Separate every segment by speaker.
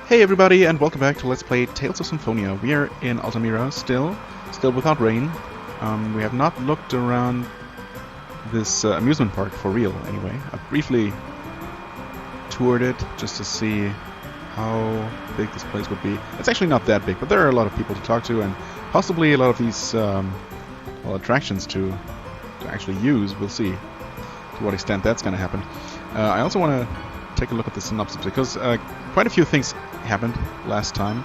Speaker 1: Hey everybody, and welcome back to Let's Play Tales of Symphonia. We are in Altamira still without rain. We have not looked around this amusement park for real, anyway. I briefly toured it just to see how big this place would be. It's actually not that big, but there are a lot of people to talk to, and possibly a lot of these attractions to actually use. We'll see to what extent that's going to happen. I also want to take a look at the synopsis, because quite a few things happened last time.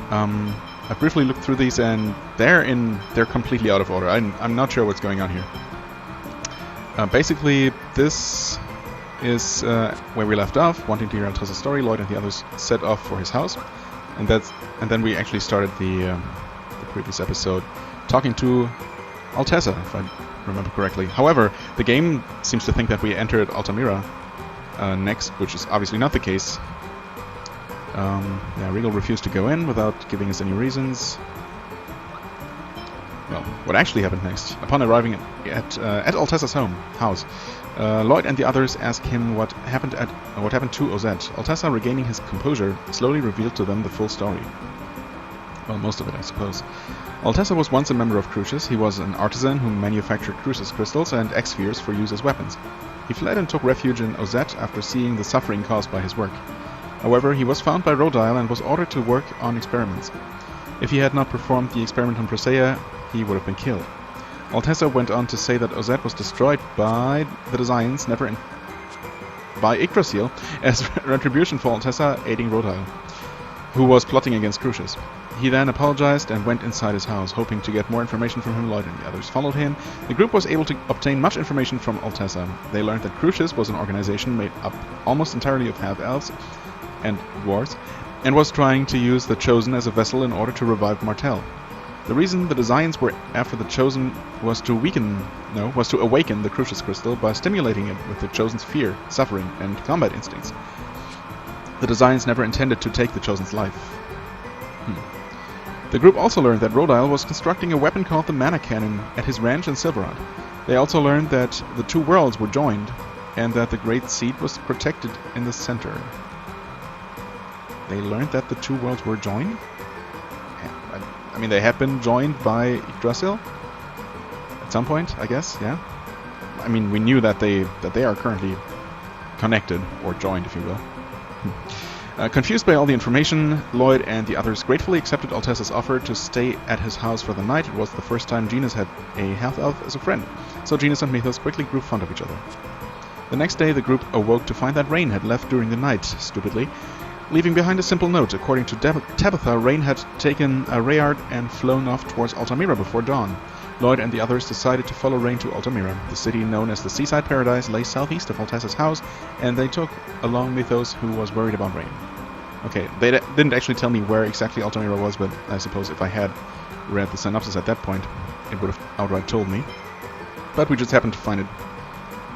Speaker 1: I briefly looked through these, and they're completely out of order. I'm not sure what's going on here. Basically, this is where we left off, wanting to hear Altessa's story. Lloyd and the others set off for his house, and then we actually started the previous episode talking to Altessa, if I remember correctly. However, the game seems to think that we entered Altamira next, which is obviously not the case. Regal refused to go in without giving us any reasons. Well, what actually happened next? Upon arriving at Altessa's house, Lloyd and the others asked him what happened to Ozette. Altessa, regaining his composure, slowly revealed to them the full story. Well, most of it, I suppose. Altessa was once a member of Crucius. He was an artisan who manufactured Crucius crystals and X-spheres for use as weapons. He fled and took refuge in Ozette after seeing the suffering caused by his work. However, he was found by Rodile and was ordered to work on experiments. If he had not performed the experiment on Presea, he would have been killed. Altessa went on to say that Ozette was destroyed by the designs by Yggdrasil as retribution for Altessa aiding Rodile, who was plotting against Crucius. He then apologized and went inside his house, hoping to get more information from him. Lloyd and the others followed him. The group was able to obtain much information from Altessa. They learned that Crucius was an organization made up almost entirely of half-elves and dwarves, and was trying to use the Chosen as a vessel in order to revive Martel. The reason the designs were after the Chosen was to awaken the Crucius crystal by stimulating it with the Chosen's fear, suffering, and combat instincts. The designs never intended to take the Chosen's life. The group also learned that Rodile was constructing a weapon called the Mana Cannon at his ranch in Silverrod. They also learned that the two worlds were joined, and that the Great Seed was protected in the center. They learned that the two worlds were joined? I mean, they had been joined by Yggdrasil at some point, I guess, yeah? I mean, we knew that they are currently connected, or joined, if you will. Confused by all the information, Lloyd and the others gratefully accepted Altessa's offer to stay at his house for the night. It was the first time Genus had a half-elf as a friend, so Genus and Mythos quickly grew fond of each other. The next day, the group awoke to find that Rain had left during the night, stupidly, leaving behind a simple note. According to Tabitha, Rain had taken a Rayard and flown off towards Altamira before dawn. Lloyd and the others decided to follow Rain to Altamira. The city known as the Seaside Paradise lay southeast of Altessa's house, and they took along Mythos, who was worried about Rain. Okay, they didn't actually tell me where exactly Altamira was, but I suppose if I had read the synopsis at that point, it would have outright told me. But we just happened to find it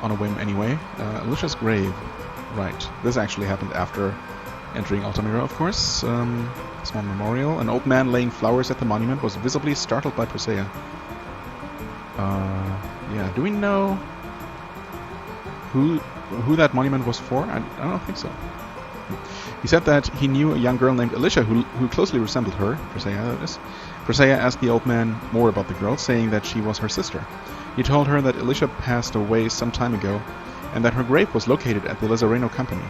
Speaker 1: on a whim anyway. Alicia's grave. Right, this actually happened after entering Altamira, of course. Small memorial. An old man laying flowers at the monument was visibly startled by Presea. Yeah, do we know who that monument was for? I don't think so. He said that he knew a young girl named Alicia who closely resembled her, Presea, that is. Presea asked the old man more about the girl, saying that she was her sister. He told her that Alicia passed away some time ago, and that her grave was located at the Lizareno Company.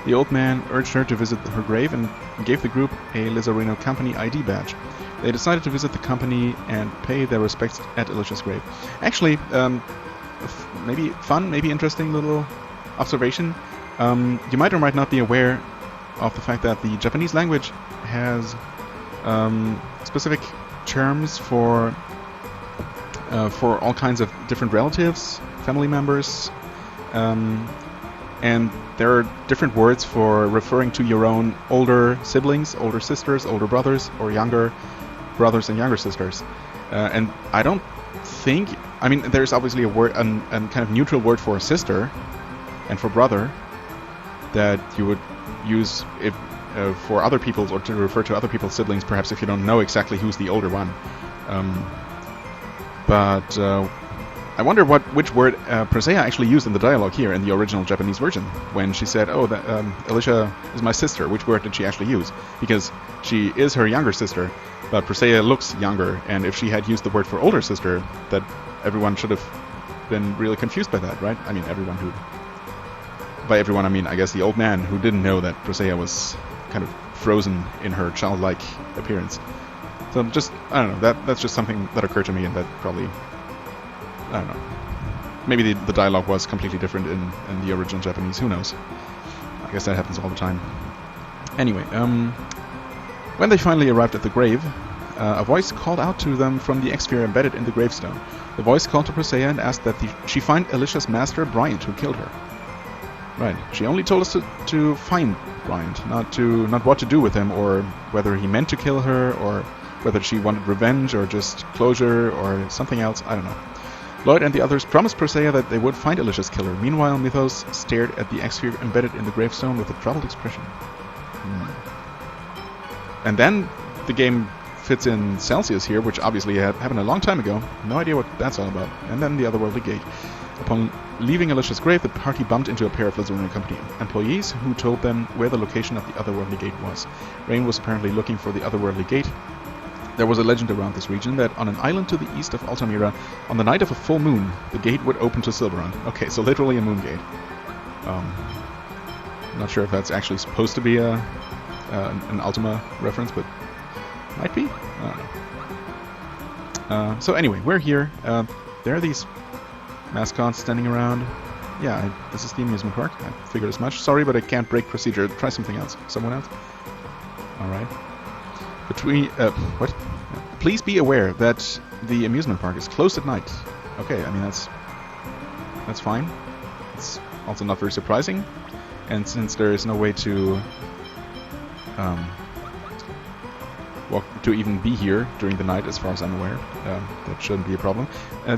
Speaker 1: The old man urged her to visit her grave and gave the group a Lizareno Company ID badge. They decided to visit the company and pay their respects at Alicia's grave. Actually, maybe fun, maybe interesting little observation. You might or might not be aware of the fact that the Japanese language has specific terms for all kinds of different relatives, family members, and there are different words for referring to your own older siblings, older sisters, older brothers, or younger brothers and younger sisters. And I don't think... I mean, there's obviously a word, a kind of neutral word for sister and for brother that you would use if for other people's, or to refer to other people's siblings, perhaps if you don't know exactly who's the older one. But I wonder which word Presea actually used in the dialogue here in the original Japanese version when she said, "Oh, that Alicia is my sister." Which word did she actually use? Because she is her younger sister, but Presea looks younger, and if she had used the word for older sister, that everyone should have been really confused by that, right? I mean, everyone who... By everyone, I mean, I guess the old man who didn't know that Presea was kind of frozen in her childlike appearance. So just, I don't know, that's just something that occurred to me, and that probably... I don't know. Maybe the dialogue was completely different in the original Japanese. Who knows? I guess that happens all the time. Anyway, when they finally arrived at the grave, a voice called out to them from the X-sphere embedded in the gravestone. The voice called to Presea and asked that she find Alicia's master, Bryant, who killed her. Right. She only told us to find Bryant, not what to do with him, or whether he meant to kill her, or whether she wanted revenge, or just closure, or something else. I don't know. Lloyd and the others promised Presea that they would find Alicia's killer. Meanwhile, Mythos stared at the X-sphere embedded in the gravestone with a troubled expression. And then the game fits in Celsius here, which obviously happened a long time ago. No idea what that's all about. And then the Otherworldly Gate. Upon leaving Alicia's grave, the party bumped into a pair of Lazurian Company employees who told them where the location of the Otherworldly Gate was. Rain was apparently looking for the Otherworldly Gate. There was a legend around this region that on an island to the east of Altamira, on the night of a full moon, the gate would open to Silverrun. Okay, so literally a moongate. Not sure if that's actually supposed to be an Ultima reference, but might be? I don't know. So anyway, we're here. There are these mascots standing around. Yeah, this is the amusement park. I figured as much. Sorry, but I can't break procedure. Try something else. Someone else? Alright. What? Please be aware that the amusement park is closed at night. Okay, I mean that's fine. It's also not very surprising, and since there is no way to even be here during the night, as far as I'm aware, that shouldn't be a problem.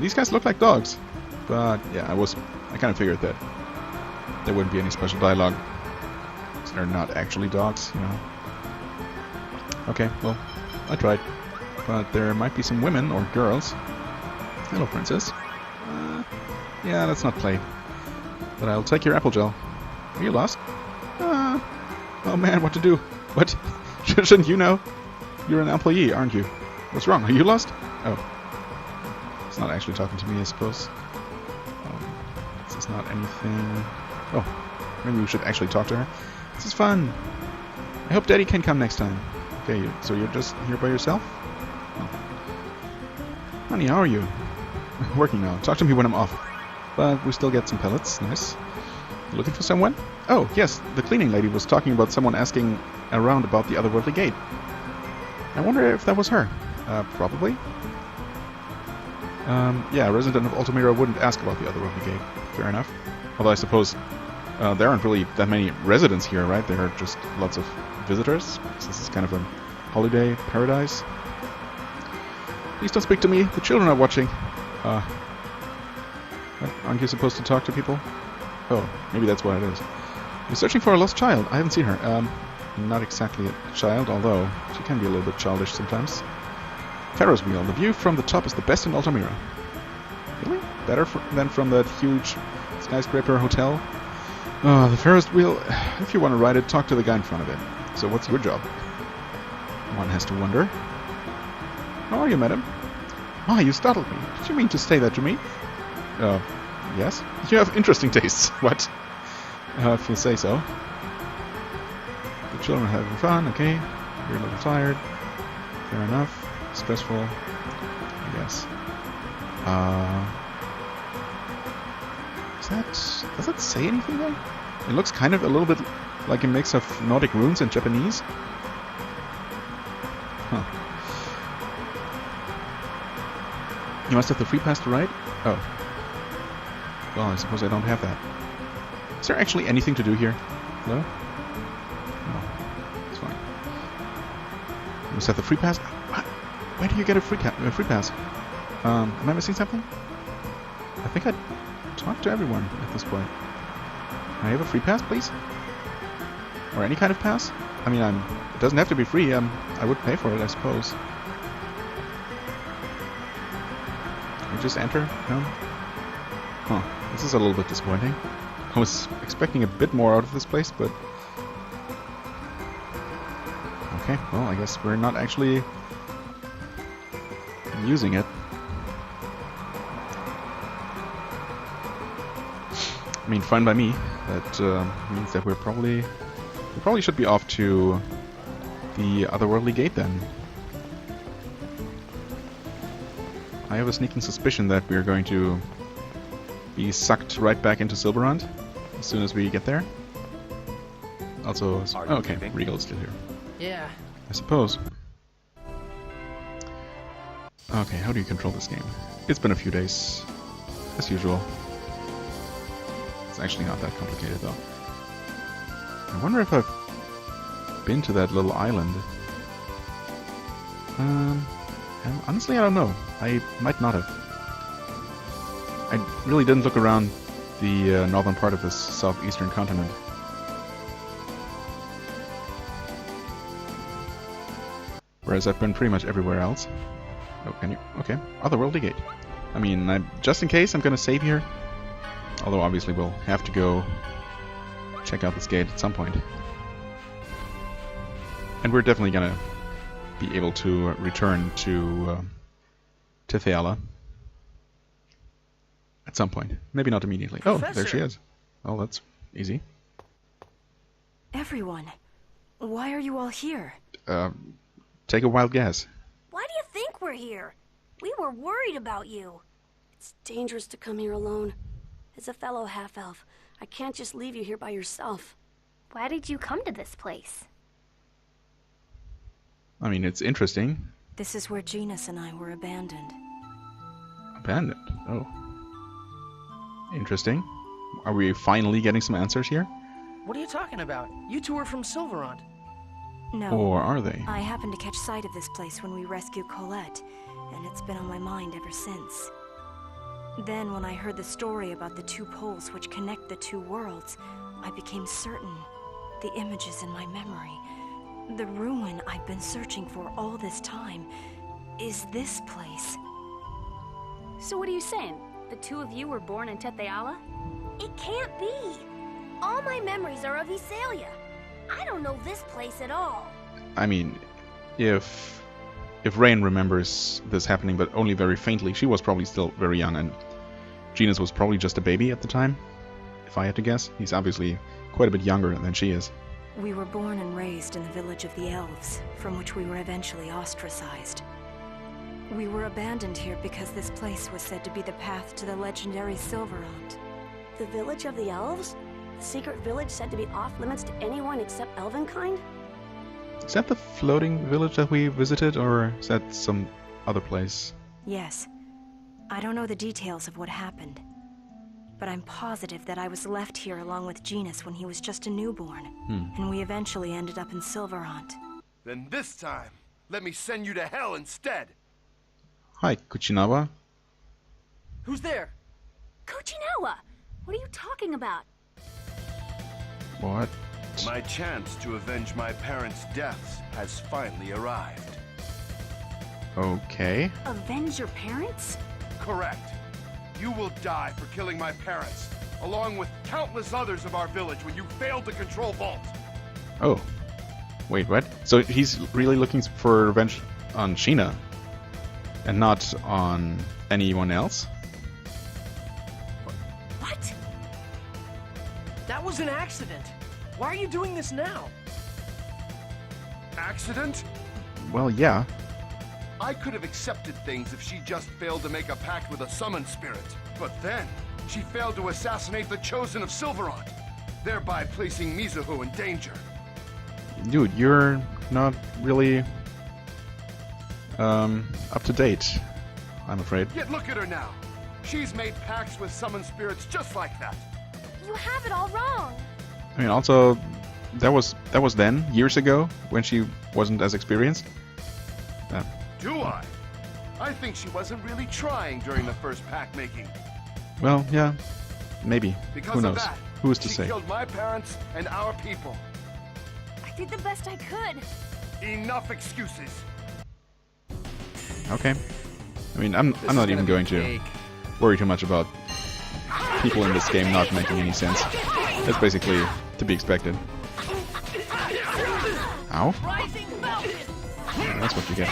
Speaker 1: These guys look like dogs, but yeah, I kind of figured that there wouldn't be any special dialogue, because they're not actually dogs, you know. Okay, well, I tried. But there might be some women or girls. Hello, princess. Yeah, let's not play. But I'll take your apple gel. Are you lost? Oh man, what to do? What? Shouldn't you know? You're an employee, aren't you? What's wrong? Are you lost? Oh. It's not actually talking to me, I suppose. This is not anything... Oh, maybe we should actually talk to her. This is fun. I hope Daddy can come next time. Okay, so you're just here by yourself? Oh. Honey, how are you? Working now. Talk to me when I'm off. But we still get some pellets. Nice. Looking for someone? Oh, yes. The cleaning lady was talking about someone asking around about the Otherworldly Gate. I wonder if that was her. Probably. Yeah, a resident of Altamira wouldn't ask about the Otherworldly Gate. Fair enough. Although I suppose there aren't really that many residents here, right? There are just lots of visitors. So this is kind of a holiday paradise. Please don't speak to me. The children are watching. Aren't you supposed to talk to people? Oh, maybe that's what it is. You're searching for a lost child. I haven't seen her. Not exactly a child, although she can be a little bit childish sometimes. Ferris wheel. The view from the top is the best in Altamira. Really? Better than from that huge skyscraper hotel? The Ferris wheel, if you want to ride it, talk to the guy in front of it. So what's your job? One has to wonder. How are you, madam? Ah, you startled me. Did you mean to say that to me? Yes. You have interesting tastes. What? If you say so. The children are having fun, okay. You're a little tired. Fair enough. Stressful, I guess. Does that say anything there? It looks kind of a little bit like a mix of Nordic runes and Japanese. Huh. You must have the free pass to ride? Oh. Well, I suppose I don't have that. Is there actually anything to do here? Hello? No. It's fine. You must have the free pass? Why do you get a free pass? Am I missing something? I think I talked to everyone at this point. Can I have a free pass, please? Or any kind of pass? I mean, it doesn't have to be free. I would pay for it, I suppose. Can we just enter? No? Huh. This is a little bit disappointing. I was expecting a bit more out of this place, but... Okay, well, I guess we're not actually using it. I mean, fine by me. That means that we probably should be off to the otherworldly gate then. I have a sneaking suspicion that we're going to be sucked right back into Silverhunt as soon as we get there. Also, okay, Regal's still here.
Speaker 2: Yeah.
Speaker 1: I suppose. Okay, how do you control this game? It's been a few days, as usual. It's actually not that complicated though. I wonder if I've been to that little island. Honestly, I don't know. I might not have. I really didn't look around the northern part of this southeastern continent. Whereas I've been pretty much everywhere else. Oh, can you? Okay. Otherworldly gate. I mean, just in case, I'm gonna save here. Although obviously we'll have to go check out this gate at some point. And we're definitely gonna be able to return to Theala at some point. Maybe not immediately.
Speaker 2: Professor.
Speaker 1: Oh, there she is. Well, that's easy.
Speaker 3: Everyone, why are you all here?
Speaker 1: Take a wild guess.
Speaker 4: Why do you think we're here? We were worried about you.
Speaker 3: It's dangerous to come here alone. As a fellow half-elf, I can't just leave you here by yourself.
Speaker 4: Why did you come to this place?
Speaker 1: I mean, it's interesting.
Speaker 3: This is where Genus and I were abandoned.
Speaker 1: Abandoned? Oh. Interesting. Are we finally getting some answers here?
Speaker 2: What are you talking about? You two are from Silverhunt.
Speaker 3: No.
Speaker 1: Or are they?
Speaker 3: I happened to catch sight of this place when we rescued Colette, and it's been on my mind ever since. Then, when I heard the story about the two poles which connect the two worlds, I became certain the images in my memory, the ruin I've been searching for all this time, is this place.
Speaker 4: So what are you saying? The two of you were born in Theala? It can't be. All my memories are of Ysalia. I don't know this place at all.
Speaker 1: I mean, if Rain remembers this happening, but only very faintly, she was probably still very young, and Genus was probably just a baby at the time, if I had to guess. He's obviously quite a bit younger than she is.
Speaker 3: We were born and raised in the village of the elves, from which we were eventually ostracized. We were abandoned here because this place was said to be the path to the legendary Silverhunt.
Speaker 5: The village of the elves? The secret village said to be off-limits to anyone except elvenkind?
Speaker 1: Is that the floating village that we visited, or is that some other place?
Speaker 3: Yes. I don't know the details of what happened, but I'm positive that I was left here along with Genus when he was just a newborn, and we eventually ended up in Silverhunt.
Speaker 6: Then this time, let me send you to hell instead!
Speaker 1: Hi, Kuchinawa.
Speaker 2: Who's there?
Speaker 4: Kuchinawa! What are you talking about?
Speaker 1: What?
Speaker 6: My chance to avenge my parents' deaths has finally arrived.
Speaker 1: Okay.
Speaker 4: Avenge your parents?
Speaker 6: Correct. You will die for killing my parents, along with countless others of our village when you failed to control Vault.
Speaker 1: Oh. Wait, what? So he's really looking for revenge on Sheena, and not on anyone else?
Speaker 2: What? That was an accident. Why are you doing this now?
Speaker 6: Accident?
Speaker 1: Well, yeah.
Speaker 6: I could have accepted things if she just failed to make a pact with a summoned spirit. But then, she failed to assassinate the Chosen of Silverhunt, thereby placing Mizuho in danger.
Speaker 1: Dude, you're not really up to date, I'm afraid.
Speaker 6: Yet look at her now. She's made pacts with summoned spirits just like that.
Speaker 4: You have it all wrong.
Speaker 1: I mean, also, that was then, years ago, when she wasn't as experienced.
Speaker 6: Do I? I think she wasn't really trying during the first pact making.
Speaker 1: Well, yeah, maybe.
Speaker 6: Because
Speaker 1: Who knows?
Speaker 6: of that,
Speaker 1: Who is to
Speaker 6: she
Speaker 1: say?
Speaker 6: killed my parents and our people.
Speaker 4: I did the best I could.
Speaker 6: Enough excuses.
Speaker 1: Okay. I mean, I'm not even going to worry too much about people in this game not making any sense. That's basically to be expected. Ow. Yeah, that's what you get.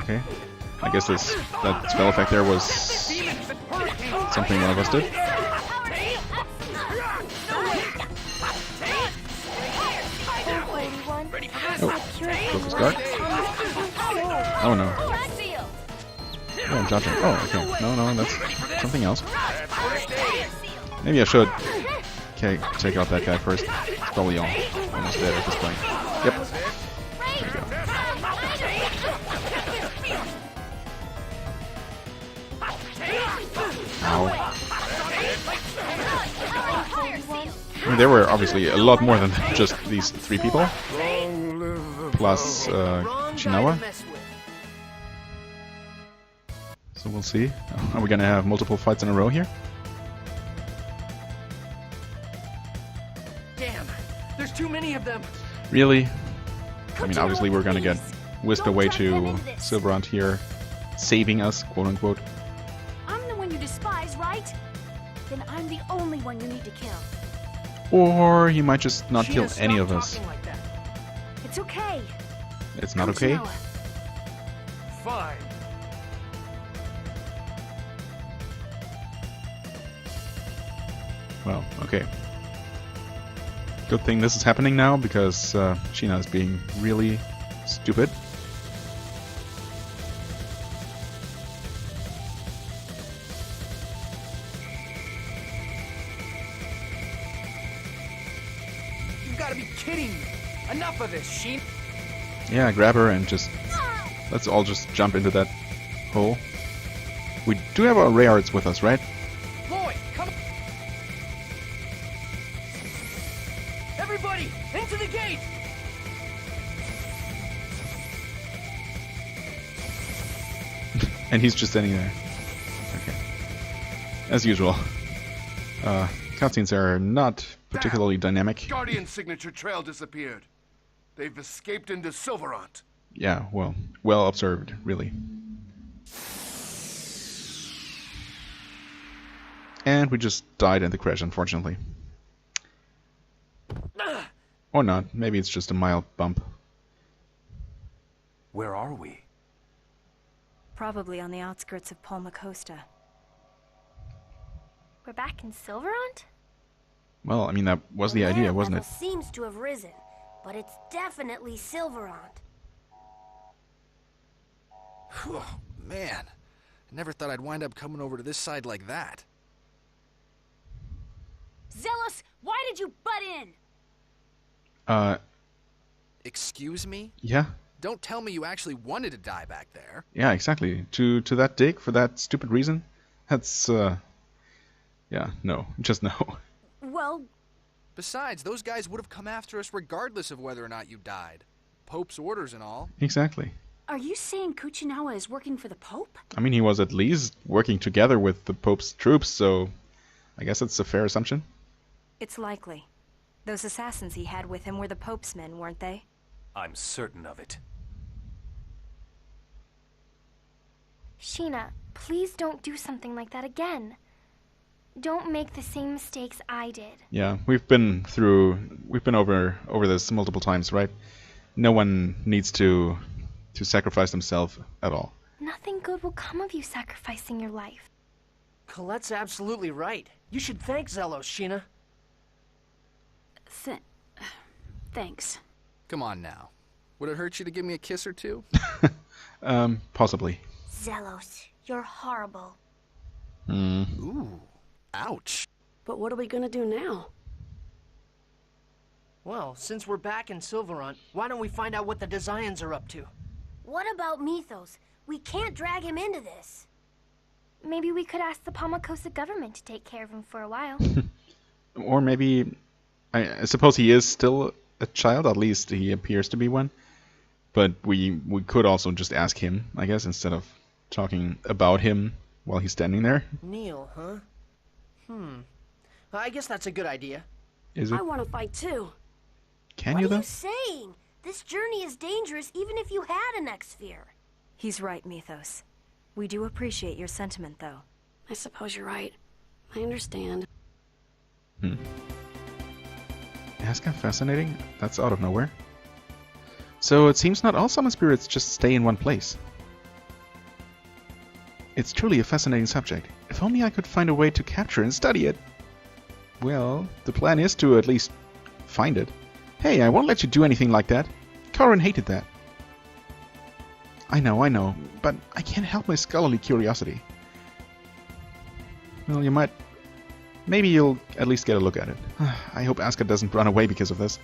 Speaker 1: Okay. I guess that spell effect there was something one of us did. Oh, focus guard. Oh no. Oh, I'm judging. Oh, okay. No, that's something else. Maybe I should take out that guy first. It's probably almost dead at this point. Yep. There we go. Ow. I mean, there were obviously a lot more than just these 3 people. Plus Chinawa. So we'll see. Are we gonna have multiple fights in a row here?
Speaker 2: Damn, there's too many of them.
Speaker 1: Really? I mean, obviously we're gonna get whisked away to Silverant here, saving us, quote unquote.
Speaker 4: I'm the one you despise, right? Then I'm the only one you need to kill.
Speaker 1: Or he might just not kill
Speaker 2: Sheena,
Speaker 1: any
Speaker 2: stop
Speaker 1: of us.
Speaker 2: talking like that.
Speaker 4: It's okay.
Speaker 1: It's not
Speaker 4: Coach
Speaker 1: okay?
Speaker 4: Noah.
Speaker 2: Fine.
Speaker 1: Well, okay. Good thing this is happening now, because Sheena is being really stupid.
Speaker 2: You've got to be kidding me. Enough of this, Sheen.
Speaker 1: Yeah, grab her and just... Let's all just jump into that hole. We do have our Rayards with us, right?
Speaker 2: Lloyd, come on. Everybody, into the gate!
Speaker 1: And he's just standing there. Okay. As usual. Cutscenes are not particularly dynamic.
Speaker 6: Guardian's signature trail disappeared. They've escaped into Silverant.
Speaker 1: Yeah, well observed, really. And we just died in the crash, unfortunately. Or not. Maybe it's just a mild bump.
Speaker 2: Where are we?
Speaker 3: Probably on the outskirts of Palma Costa.
Speaker 4: We're back in Silverant?
Speaker 1: Well, I mean, that was the idea, wasn't it?
Speaker 4: Seems to have risen, but it's definitely Silverant.
Speaker 7: Oh, man. I never thought I'd wind up coming over to this side like that.
Speaker 4: Zealous, why did you butt in?
Speaker 7: Excuse me?
Speaker 1: Yeah?
Speaker 7: Don't tell me you actually wanted to die back there.
Speaker 1: Yeah, exactly. To that dig, for that stupid reason? That's, yeah, no. Just no.
Speaker 4: Well...
Speaker 7: Besides, those guys would have come after us regardless of whether or not you died. Pope's orders and all.
Speaker 1: Exactly.
Speaker 4: Are you saying Kuchinawa is working for the Pope?
Speaker 1: I mean, he was at least working together with the Pope's troops, so I guess it's a fair assumption.
Speaker 3: It's likely. Those assassins he had with him were the Pope's men, weren't they?
Speaker 2: I'm certain of it.
Speaker 8: Sheena, please don't do something like that again. Don't make the same mistakes I did.
Speaker 1: Yeah, we've been over this multiple times, right? No one needs to sacrifice themselves at all.
Speaker 8: Nothing good will come of you sacrificing your life.
Speaker 2: Colette's absolutely right. You should thank Zelos, Sheena.
Speaker 4: Thanks.
Speaker 7: Come on now. Would it hurt you to give me a kiss or two?
Speaker 1: Possibly.
Speaker 8: Zelos, you're horrible.
Speaker 7: Ooh. Ouch.
Speaker 5: But what are we gonna do now?
Speaker 2: Well, since we're back in Silverant, why don't we find out what the Desians are up to?
Speaker 4: What about Mythos? We can't drag him into this.
Speaker 8: Maybe we could ask the Palmacosta government to take care of him for a while.
Speaker 1: Or maybe... I suppose he is still a child, at least he appears to be one. But we could also just ask him, I guess, instead of talking about him while he's standing there.
Speaker 2: Neil, huh? I guess that's a good idea.
Speaker 1: Is it?
Speaker 5: I want to fight too.
Speaker 1: Can
Speaker 4: What
Speaker 1: you
Speaker 4: are
Speaker 1: though?
Speaker 4: you saying? This journey is dangerous even if you had an X-Sphere.
Speaker 3: He's right, Mythos. We do appreciate your sentiment, though.
Speaker 5: I suppose you're right. I understand.
Speaker 1: Asuka, fascinating. That's out of nowhere. So it seems not all summon spirits just stay in one place. It's truly a fascinating subject. If only I could find a way to capture and study it. Well, the plan is to at least find it. Hey, I won't let you do anything like that. Corrin hated that. I know, but I can't help my scholarly curiosity. Well, you might... Maybe you'll at least get a look at it. I hope Asuka doesn't run away because of this.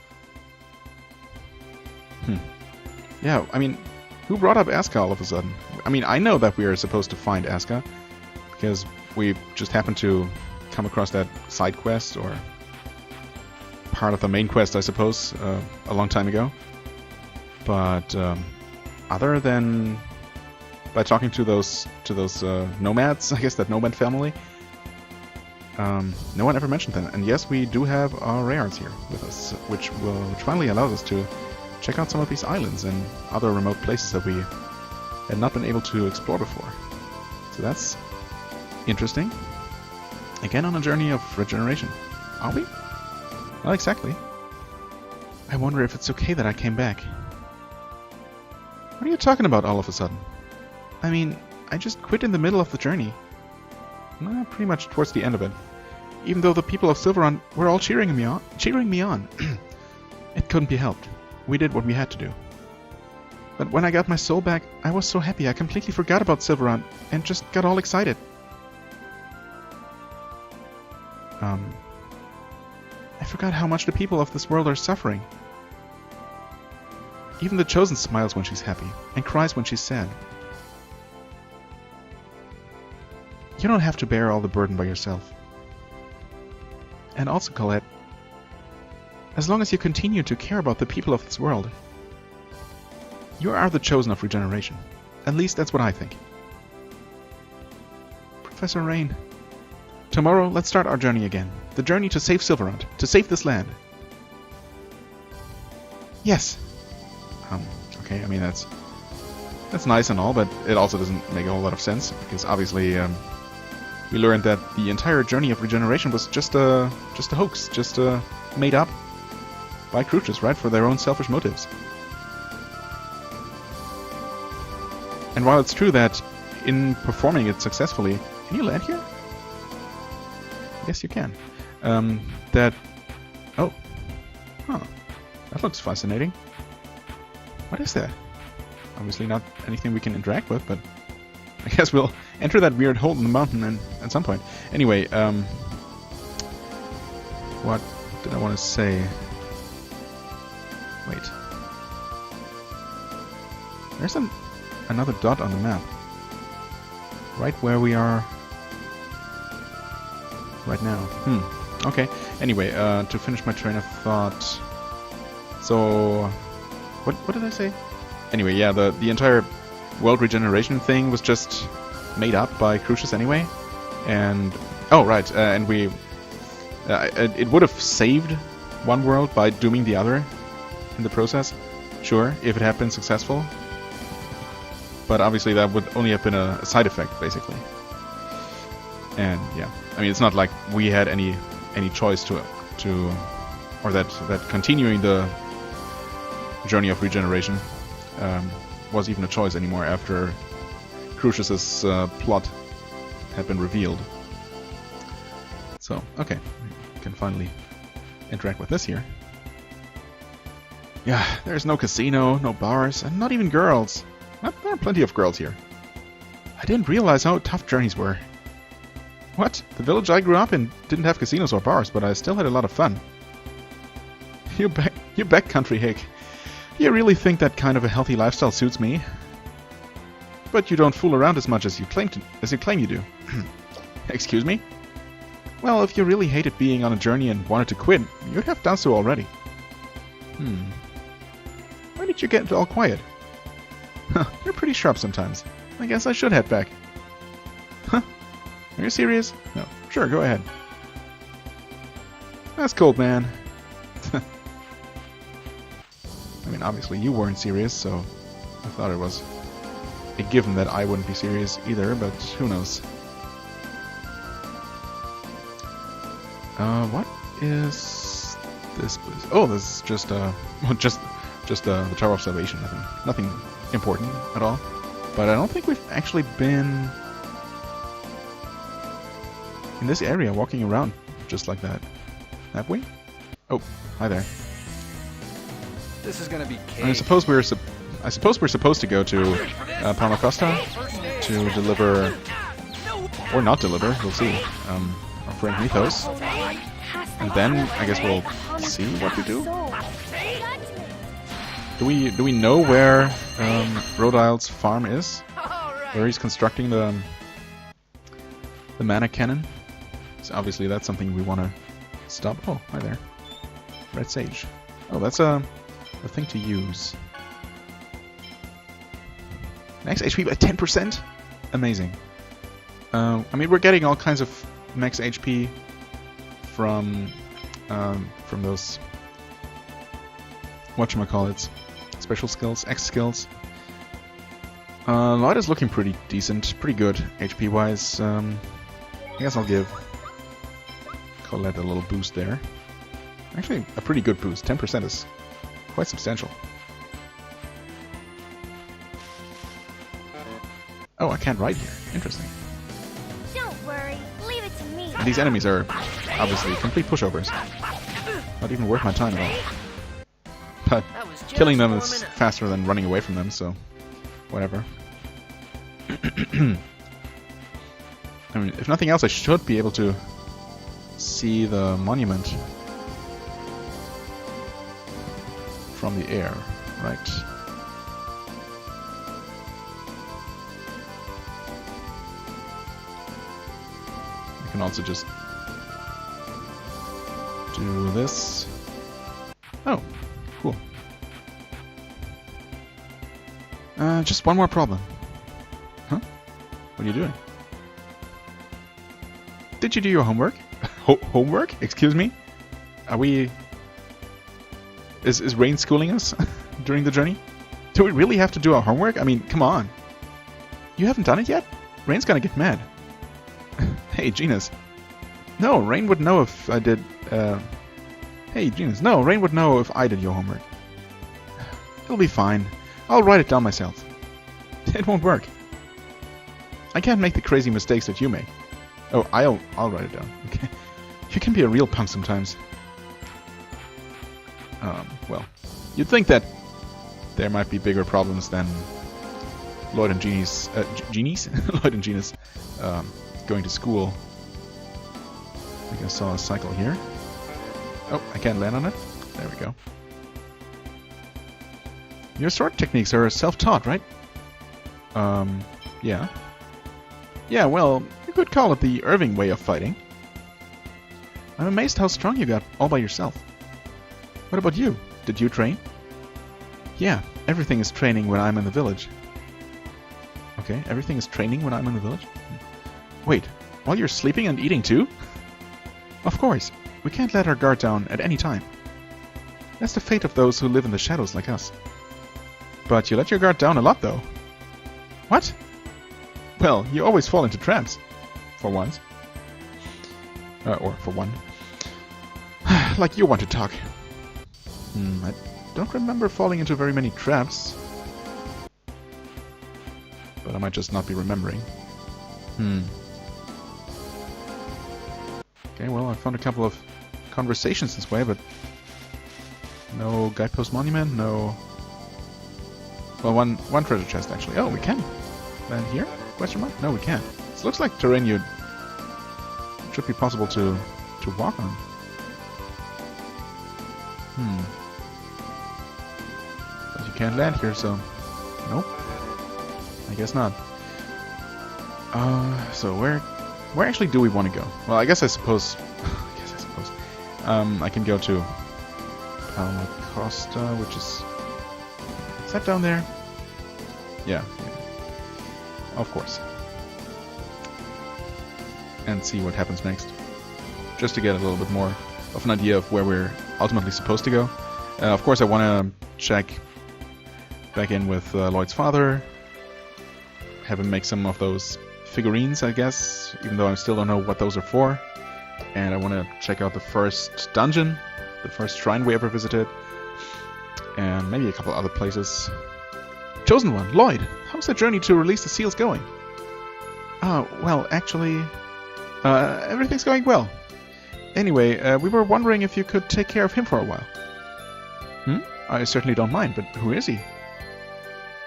Speaker 1: Yeah, I mean, who brought up Asuka all of a sudden? I mean, I know that we are supposed to find Asuka, because we just happened to come across that side quest, or part of the main quest, I suppose, a long time ago. But other than by talking to those nomads, I guess that nomad family, no one ever mentioned them. And yes, we do have our Rayards here with us, which finally allows us to check out some of these islands and other remote places that we had not been able to explore before. So that's interesting. Again, on a journey of regeneration. Are we? Not exactly. I wonder if it's okay that I came back. What are you talking about all of a sudden? I mean, I just quit in the middle of the journey. Pretty much towards the end of it. Even though the people of Silverrun were all cheering me on. It couldn't be helped. We did what we had to do. But when I got my soul back, I was so happy I completely forgot about Silverrun and just got all excited. I forgot how much the people of this world are suffering. Even the Chosen smiles when she's happy and cries when she's sad. You don't have to bear all the burden by yourself. And also, Colette, as long as you continue to care about the people of this world, you are the Chosen of regeneration. At least that's what I think. Professor Rain, tomorrow let's start our journey again. The journey to save Silverrun, to save this land. Yes. Okay, I mean that's nice and all, but it also doesn't make a whole lot of sense, because obviously we learned that the entire journey of regeneration was just a hoax, just made up by Crucius, right, for their own selfish motives. And while it's true that in performing it successfully, can you land here? Yes, you can. That looks fascinating. What is that? Obviously not anything we can interact with, but I guess we'll enter that weird hole in the mountain at some point. Anyway, what did I want to say? Wait. There's another dot on the map. Right where we are right now. Okay. Anyway, to finish my train of thought. So, what did I say? Anyway, yeah, the entire world regeneration thing was just made up by Crucius anyway. And and we it would have saved one world by dooming the other in the process. Sure, if it had been successful. But obviously that would only have been a side effect, basically. And yeah, I mean, it's not like we had any choice to or that continuing the journey of regeneration was even a choice anymore after Crucius's plot had been revealed. So, okay, we can finally interact with this here. Yeah, there's no casino, no bars, and not even girls. There are plenty of girls here. I didn't realize how tough journeys were. What? The village I grew up in didn't have casinos or bars, but I still had a lot of fun. You backcountry hick. You really think that kind of a healthy lifestyle suits me? But you don't fool around as much as you claim you do. Excuse me? Well, if you really hated being on a journey and wanted to quit, you'd have done so already. Why did you get all quiet? Huh, you're pretty sharp sometimes. I guess I should head back. Huh? Are you serious? No. Sure, go ahead. That's cold, man. I mean, obviously you weren't serious, so I thought it was a given that I wouldn't be serious either, but who knows. What is this place? Oh, this is just just the Tower of Salvation. Nothing important at all. But I don't think we've actually been in this area walking around just like that. Have we? Oh, hi there.
Speaker 7: This is gonna be cake.
Speaker 1: I suppose we're supposed to go to Palma Costa to deliver, or not deliver. We'll see. Our friend Mythos, and then I guess we'll see what we do. Do we know where Rodile's farm is? Where he's constructing the mana cannon? So obviously that's something we want to stop. Oh, hi there. Red Sage. Oh, that's a thing to use. Max HP by 10%? Amazing. I mean, we're getting all kinds of max HP from those whatchamacallits, special skills, X skills. Lloyd is looking pretty decent, pretty good HP wise. I guess I'll give Colette a little boost there. Actually, a pretty good boost. 10% is quite substantial. Oh, I can't ride here. Interesting.
Speaker 8: Don't worry, leave it to me.
Speaker 1: And these enemies are obviously complete pushovers. Not even worth my time at all. But killing them is faster than running away from them, so whatever. I mean, if nothing else, I should be able to see the monument from the air, right? I can also just do this. Oh, cool. Just one more problem. Huh? What are you doing? Did you do your homework? Homework? Excuse me? Are we... Is Rain schooling us during the journey? Do we really have to do our homework? I mean, come on. You haven't done it yet? Rain's gonna get mad. Hey, Genus. No, Rain would know if I did... Hey, Genus. No, Rain would know if I did your homework. It'll be fine. I'll write it down myself. It won't work. I can't make the crazy mistakes that you make. Oh, I'll write it down. Okay. You can be a real punk sometimes. Well, you'd think that there might be bigger problems than Lloyd and Jeannie's... Lloyd and Genus going to school. I think I saw a cycle here. Oh, I can't land on it. There we go. Your sword techniques are self-taught, right? Yeah. Yeah, well, you could call it the Irving way of fighting. I'm amazed how strong you got all by yourself. What about you? Did you train? Yeah, everything is training when I'm in the village. Okay, everything is training when I'm in the village? Wait, while you're sleeping and eating too? Of course, we can't let our guard down at any time. That's the fate of those who live in the shadows like us. But you let your guard down a lot, though. What? Well, you always fall into traps. For once. Or for one. Like you want to talk. I don't remember falling into very many traps. But I might just not be remembering. Okay, well, I found a couple of conversations this way, but no guidepost monument, no... Well, one treasure chest, actually. Oh, we can land here? Question mark? No, we can't. This looks like terrain it should be possible to walk on. But you can't land here, so... Nope. I guess not. So where actually do we want to go? Well, I suppose... I can go to Palma Costa, which is... Is that down there? Yeah. Of course. And see what happens next. Just to get a little bit more of an idea of where we're ultimately supposed to go. Of course, I want to check back in with Lloyd's father. have him make some of those figurines, I guess, even though I still don't know what those are for. And I want to check out the first dungeon, the first shrine we ever visited, and maybe a couple other places. Chosen One, Lloyd, how's the journey to release the seals going? Well, actually, everything's going well. Anyway, we were wondering if you could take care of him for a while. I certainly don't mind, but who is he?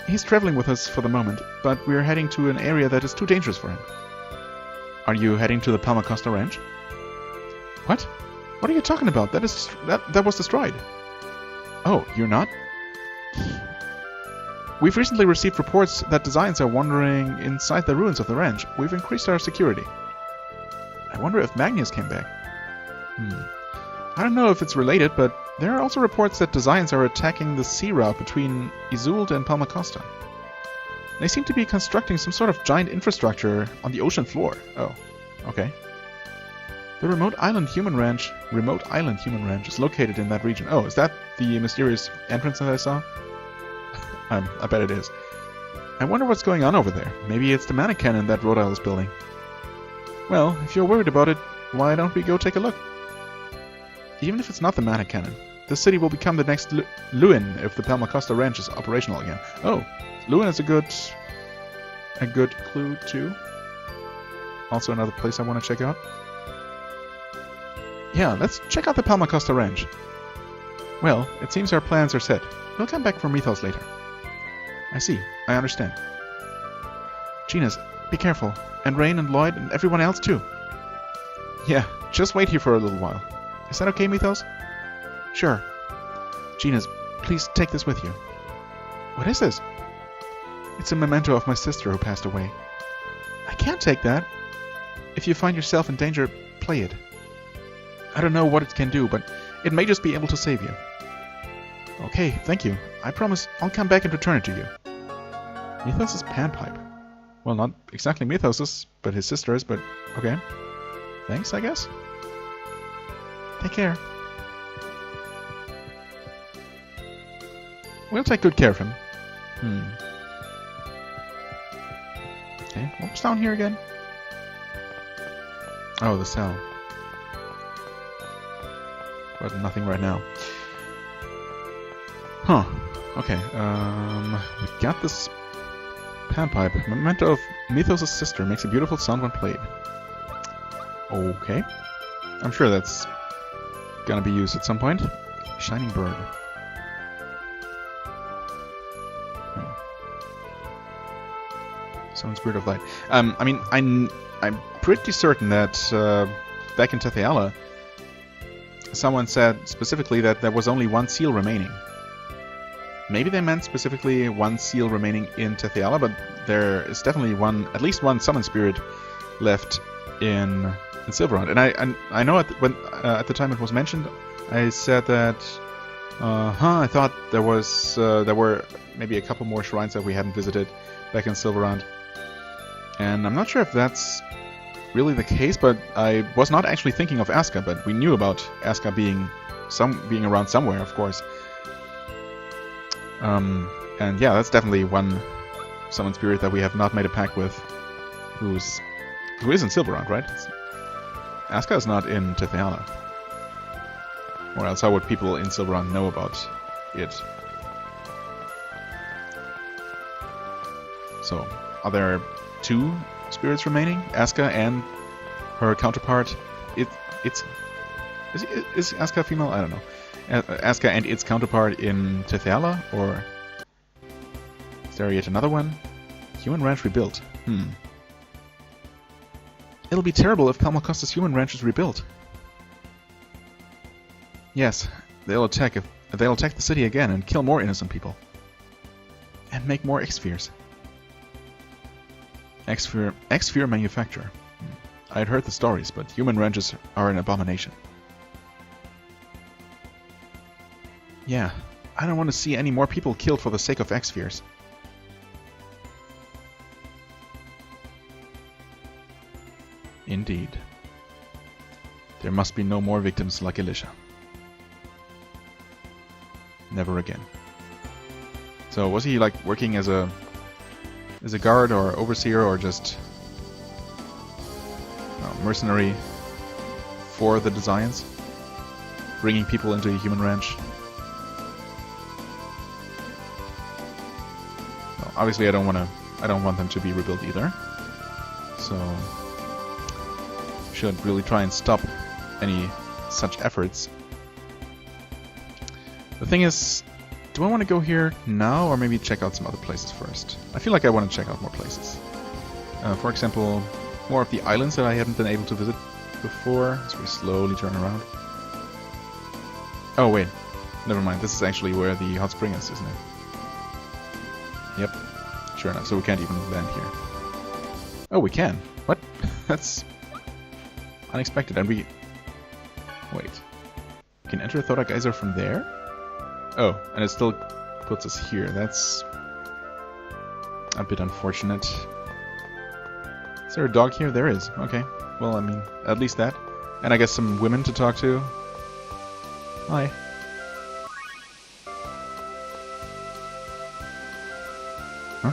Speaker 1: He's traveling with us for the moment, but we're heading to an area that is too dangerous for him. Are you heading to the Palma Costa Ranch? What? What are you talking about? That was destroyed. Oh, you're not? We've recently received reports that designs are wandering inside the ruins of the ranch. We've increased our security. I wonder if Magnus came back. I don't know if it's related, but there are also reports that designs are attacking the sea route between Isolde and Palma Costa. They seem to be constructing some sort of giant infrastructure on the ocean floor. Oh, okay. The remote island human ranch is located in that region. Oh, is that the mysterious entrance that I saw? I bet it is. I wonder what's going on over there. Maybe it's the mannequin in that Rodale is building. Well, if you're worried about it, why don't we go take a look? Even if it's not the mannequin, the city will become the next Lewin if the Palma Costa Ranch is operational again. Oh, Lewin is a good clue too. Also another place I want to check out. Yeah, let's check out the Palma Costa Ranch. Well, it seems our plans are set. We'll come back for Mythos later. I see. I understand. Genas, be careful. And Rain and Lloyd and everyone else too. Yeah, just wait here for a little while. Is that okay, Mythos? Sure. Genas, please take this with you. What is this? It's a memento of my sister who passed away. I can't take that. If you find yourself in danger, play it. I don't know what it can do, but it may just be able to save you. Okay, thank you. I promise I'll come back and return it to you. Mythos' panpipe. Well, not exactly Mythos's, but his sister's, but okay. Thanks, I guess? Take care. We'll take good care of him. Okay, what was down here again? Oh, the cell. But nothing right now. Huh. Okay, we got this panpipe. Memento of Mythos' sister makes a beautiful sound when played. Okay. I'm sure that's gonna be used at some point. Shining bird. Summon Spirit of Light. I mean, I'm pretty certain that back in Tetheala, someone said specifically that there was only one seal remaining. Maybe they meant specifically one seal remaining in Tetheala, but there is definitely at least one summon spirit left in Silverrun. And I know at the time it was mentioned, I said that I thought there were maybe a couple more shrines that we hadn't visited back in Silverrun. And I'm not sure if that's really the case, but I was not actually thinking of Aska, but we knew about Aska being around somewhere, of course. And yeah, that's definitely one summon spirit that we have not made a pact with, who is in Silverrun, right? Aska is not in Tetheala. Or else how would people in Silverrun know about it? So, are there two spirits remaining? Aska and her counterpart. Is Aska female? I don't know. Aska and its counterpart in Tetheala, or is there yet another one? Human Ranch rebuilt. It'll be terrible if Palma Costa's Human Ranch is rebuilt. Yes, they'll attack the city again and kill more innocent people. And make more X-Spheres. X-Sphere manufacturer. I had heard the stories, but human ranches are an abomination. Yeah, I don't want to see any more people killed for the sake of X-Spheres. Indeed. There must be no more victims like Alicia. Never again. So was he like working as a as a guard or overseer or just mercenary for the designs, bringing people into a human ranch. Well, obviously, I don't want them to be rebuilt either. So, should really try and stop any such efforts. The thing is, do I want to go here now, or maybe check out some other places first? I feel like I want to check out more places. For example, more of the islands that I haven't been able to visit before, as we slowly turn around. Oh wait, never mind, this is actually where the hot spring is, isn't it? Yep, sure enough, so we can't even land here. Oh, we can. What? That's unexpected, and we... Wait. We can enter Thoda Geyser from there? Oh, and it still puts us here. That's a bit unfortunate. Is there a dog here? There is. Okay. Well, I mean, at least that. And I guess some women to talk to. Hi. Huh?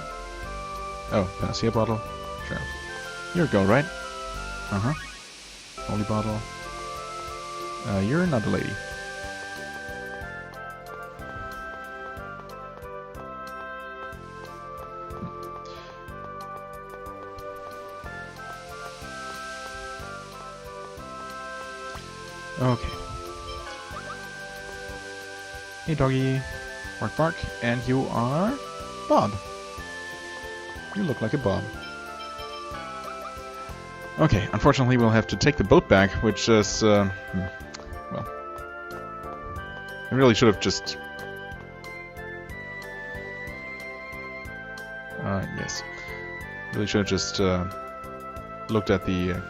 Speaker 1: Oh, panacea bottle. Sure. You're a girl, right? Uh-huh. Holy bottle. You're not a lady. Okay. Hey doggy. Bark bark. And you are... Bob. You look like a Bob. Okay, unfortunately we'll have to take the boat back, which is... well... I really should have just... yes. Really should have just looked at the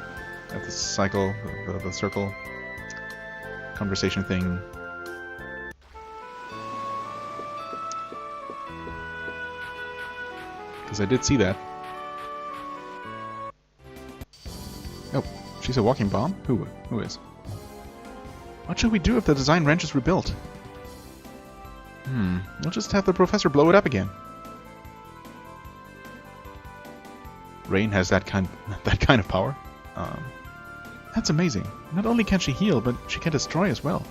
Speaker 1: cycle, the circle conversation thing. Because I did see that. Oh, she's a walking bomb? Who is? What should we do if the design ranch is rebuilt? We'll just have the professor blow it up again. Rain has that kind of power. That's amazing. Not only can she heal, but she can destroy as well.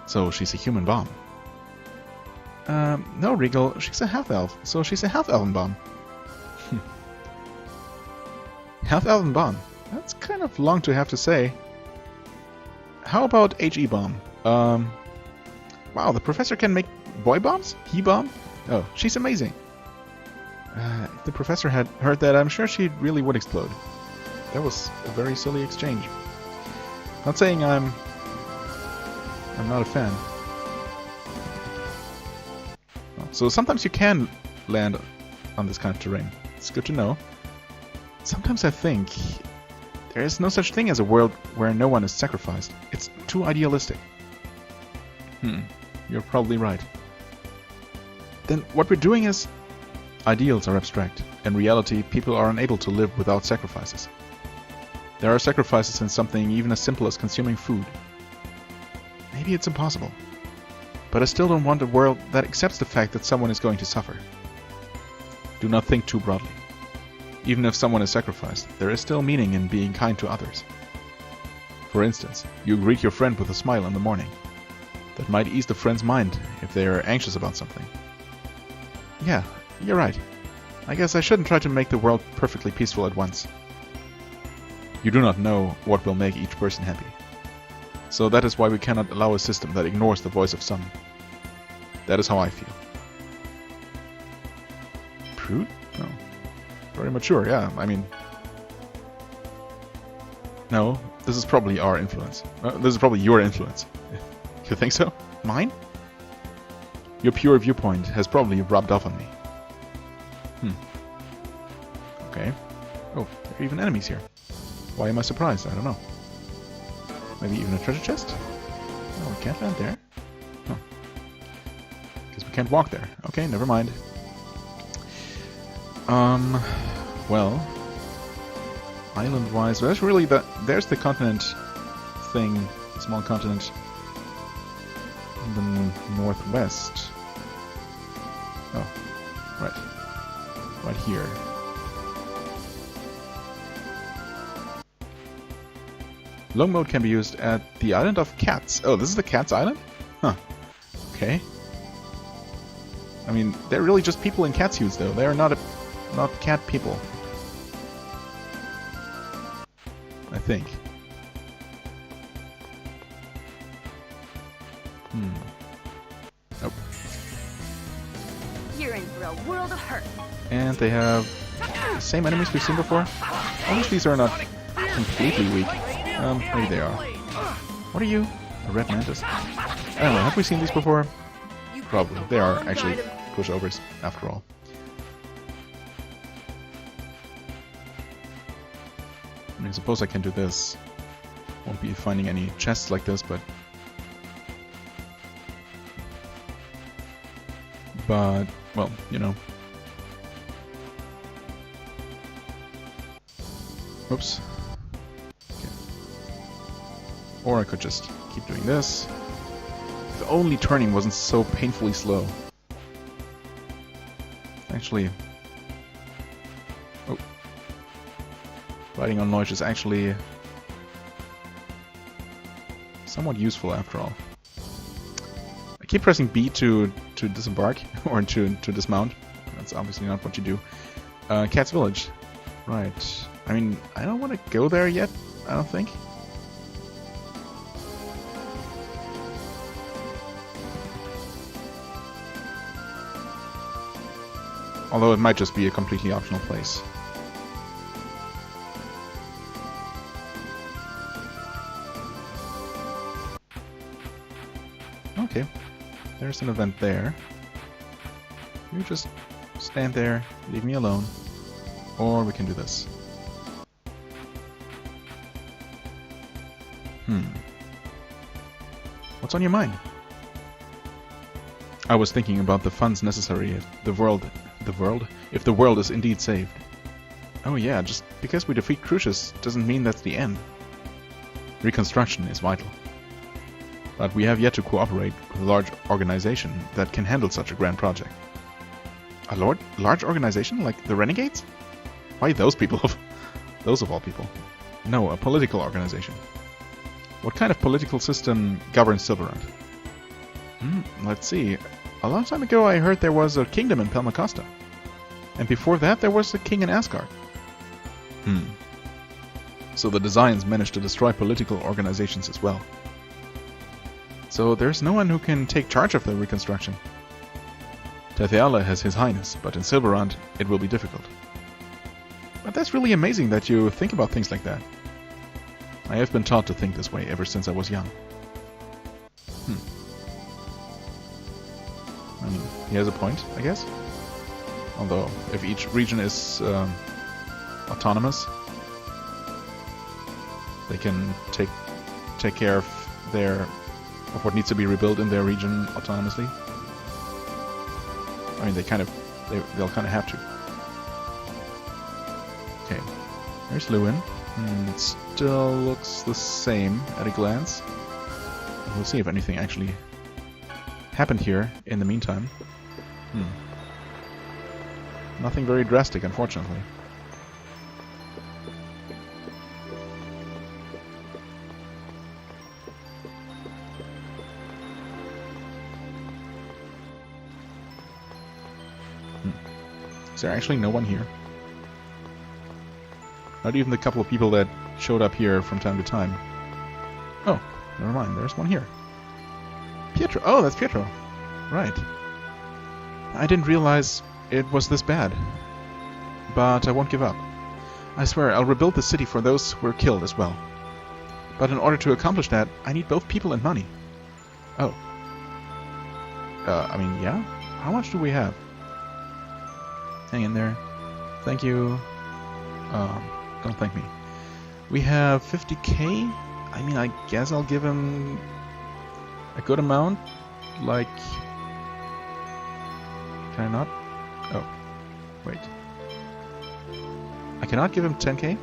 Speaker 1: So she's a human bomb. No, Regal, she's a half-elf, so she's a half-elven bomb. Half-elven bomb. That's kind of long to have to say. How about HE bomb? Wow, the professor can make boy bombs? He bomb? Oh, she's amazing. If the professor had heard that, I'm sure she really would explode. That was a very silly exchange. Not saying I'm not a fan. So sometimes you can land on this kind of terrain. It's good to know. Sometimes I think there is no such thing as a world where no one is sacrificed. It's too idealistic. You're probably right. Then what we're doing is... Ideals are abstract. In reality, people are unable to live without sacrifices. There are sacrifices in something even as simple as consuming food. Maybe it's impossible. But I still don't want a world that accepts the fact that someone is going to suffer. Do not think too broadly. Even if someone is sacrificed, there is still meaning in being kind to others. For instance, you greet your friend with a smile in the morning. That might ease the friend's mind if they are anxious about something. Yeah, you're right. I guess I shouldn't try to make the world perfectly peaceful at once. You do not know what will make each person happy. So that is why we cannot allow a system that ignores the voice of some. That is how I feel. Prude? No. Very mature, yeah. I mean... No, this is probably our influence. This is probably your influence. You think so? Mine? Your pure viewpoint has probably rubbed off on me. Okay. Oh, there are even enemies here. Why am I surprised? I don't know. Maybe even a treasure chest? No, we can't land there. Huh. Guess we can't walk there. Okay, never mind. Well... Island-wise, there's really there's the continent thing, small continent in the northwest. Oh, Right. Right here. Long mode can be used at the island of cats. Oh, this is the cat's island? Huh. Okay. I mean, they're really just people in cat suits, though. They're not cat people. I think. Nope.
Speaker 4: You're in for a world of hurt.
Speaker 1: And they have the same enemies we've seen before. At least these are not completely weak. Maybe they are. What are you? A red mantis? I don't know, have we seen these before? Probably. They are actually pushovers, after all. I mean, suppose I can do this. Won't be finding any chests like this, but... well, you know. Oops. Okay. Or I could just keep doing this. If only turning wasn't so painfully slow. Actually... oh. Riding on Lloyd is actually... somewhat useful after all. I keep pressing B to disembark, or to dismount. That's obviously not what you do. Cat's Village. Right. I mean, I don't want to go there yet, I don't think. Although it might just be a completely optional place. Okay. There's an event there. You just stand there, leave me alone. Or we can do this. What's on your mind? I was thinking about the funds necessary if the world is indeed saved. Oh yeah, just because we defeat Crucius doesn't mean that's the end. Reconstruction is vital. But we have yet to cooperate with a large organization that can handle such a grand project. A large organization? Like the Renegades? Why those people? Those of all people. No, a political organization. What kind of political system governs Silverrun? Let's see. A long time ago I heard there was a kingdom in Pelmacosta. And before that there was a king in Asgard. So the Designs managed to destroy political organizations as well. So there's no one who can take charge of the reconstruction. Tetheala has His Highness, but in Silverrun it will be difficult. But that's really amazing that you think about things like that. I have been taught to think this way ever since I was young. I mean, he has a point, I guess. Although, if each region is autonomous, they can take care of what needs to be rebuilt in their region autonomously. I mean, they'll kind of have to. Okay, there's Lewin. It still looks the same at a glance. We'll see if anything actually happened here in the meantime. Nothing very drastic, unfortunately. Is there actually no one here? Not even the couple of people that showed up here from time to time. Oh, never mind. There's one here. Pietro. Oh, that's Pietro. Right. I didn't realize it was this bad. But I won't give up. I swear I'll rebuild the city for those who were killed as well. But in order to accomplish that, I need both people and money. Oh. I mean, yeah? How much do we have? Hang in there. Thank you. Don't thank me. We have 50k? I mean, I guess I'll give him a good amount. Like... Can I not? Oh. Wait. I cannot give him 10k?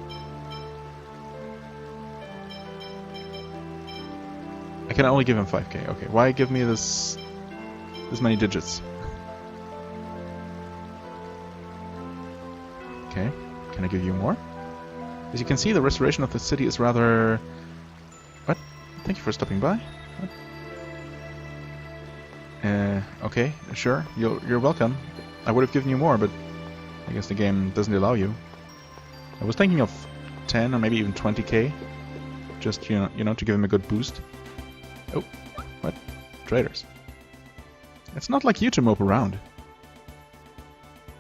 Speaker 1: I can only give him 5k. Okay, why give me this many digits? Okay, can I give you more? As you can see, the restoration of the city is rather... What? Thank you for stopping by. What? Okay, sure, you're welcome. I would have given you more, but I guess the game doesn't allow you. I was thinking of 10 or maybe even 20k. Just, you know, to give him a good boost. Oh, what? Traders. It's not like you to mope around.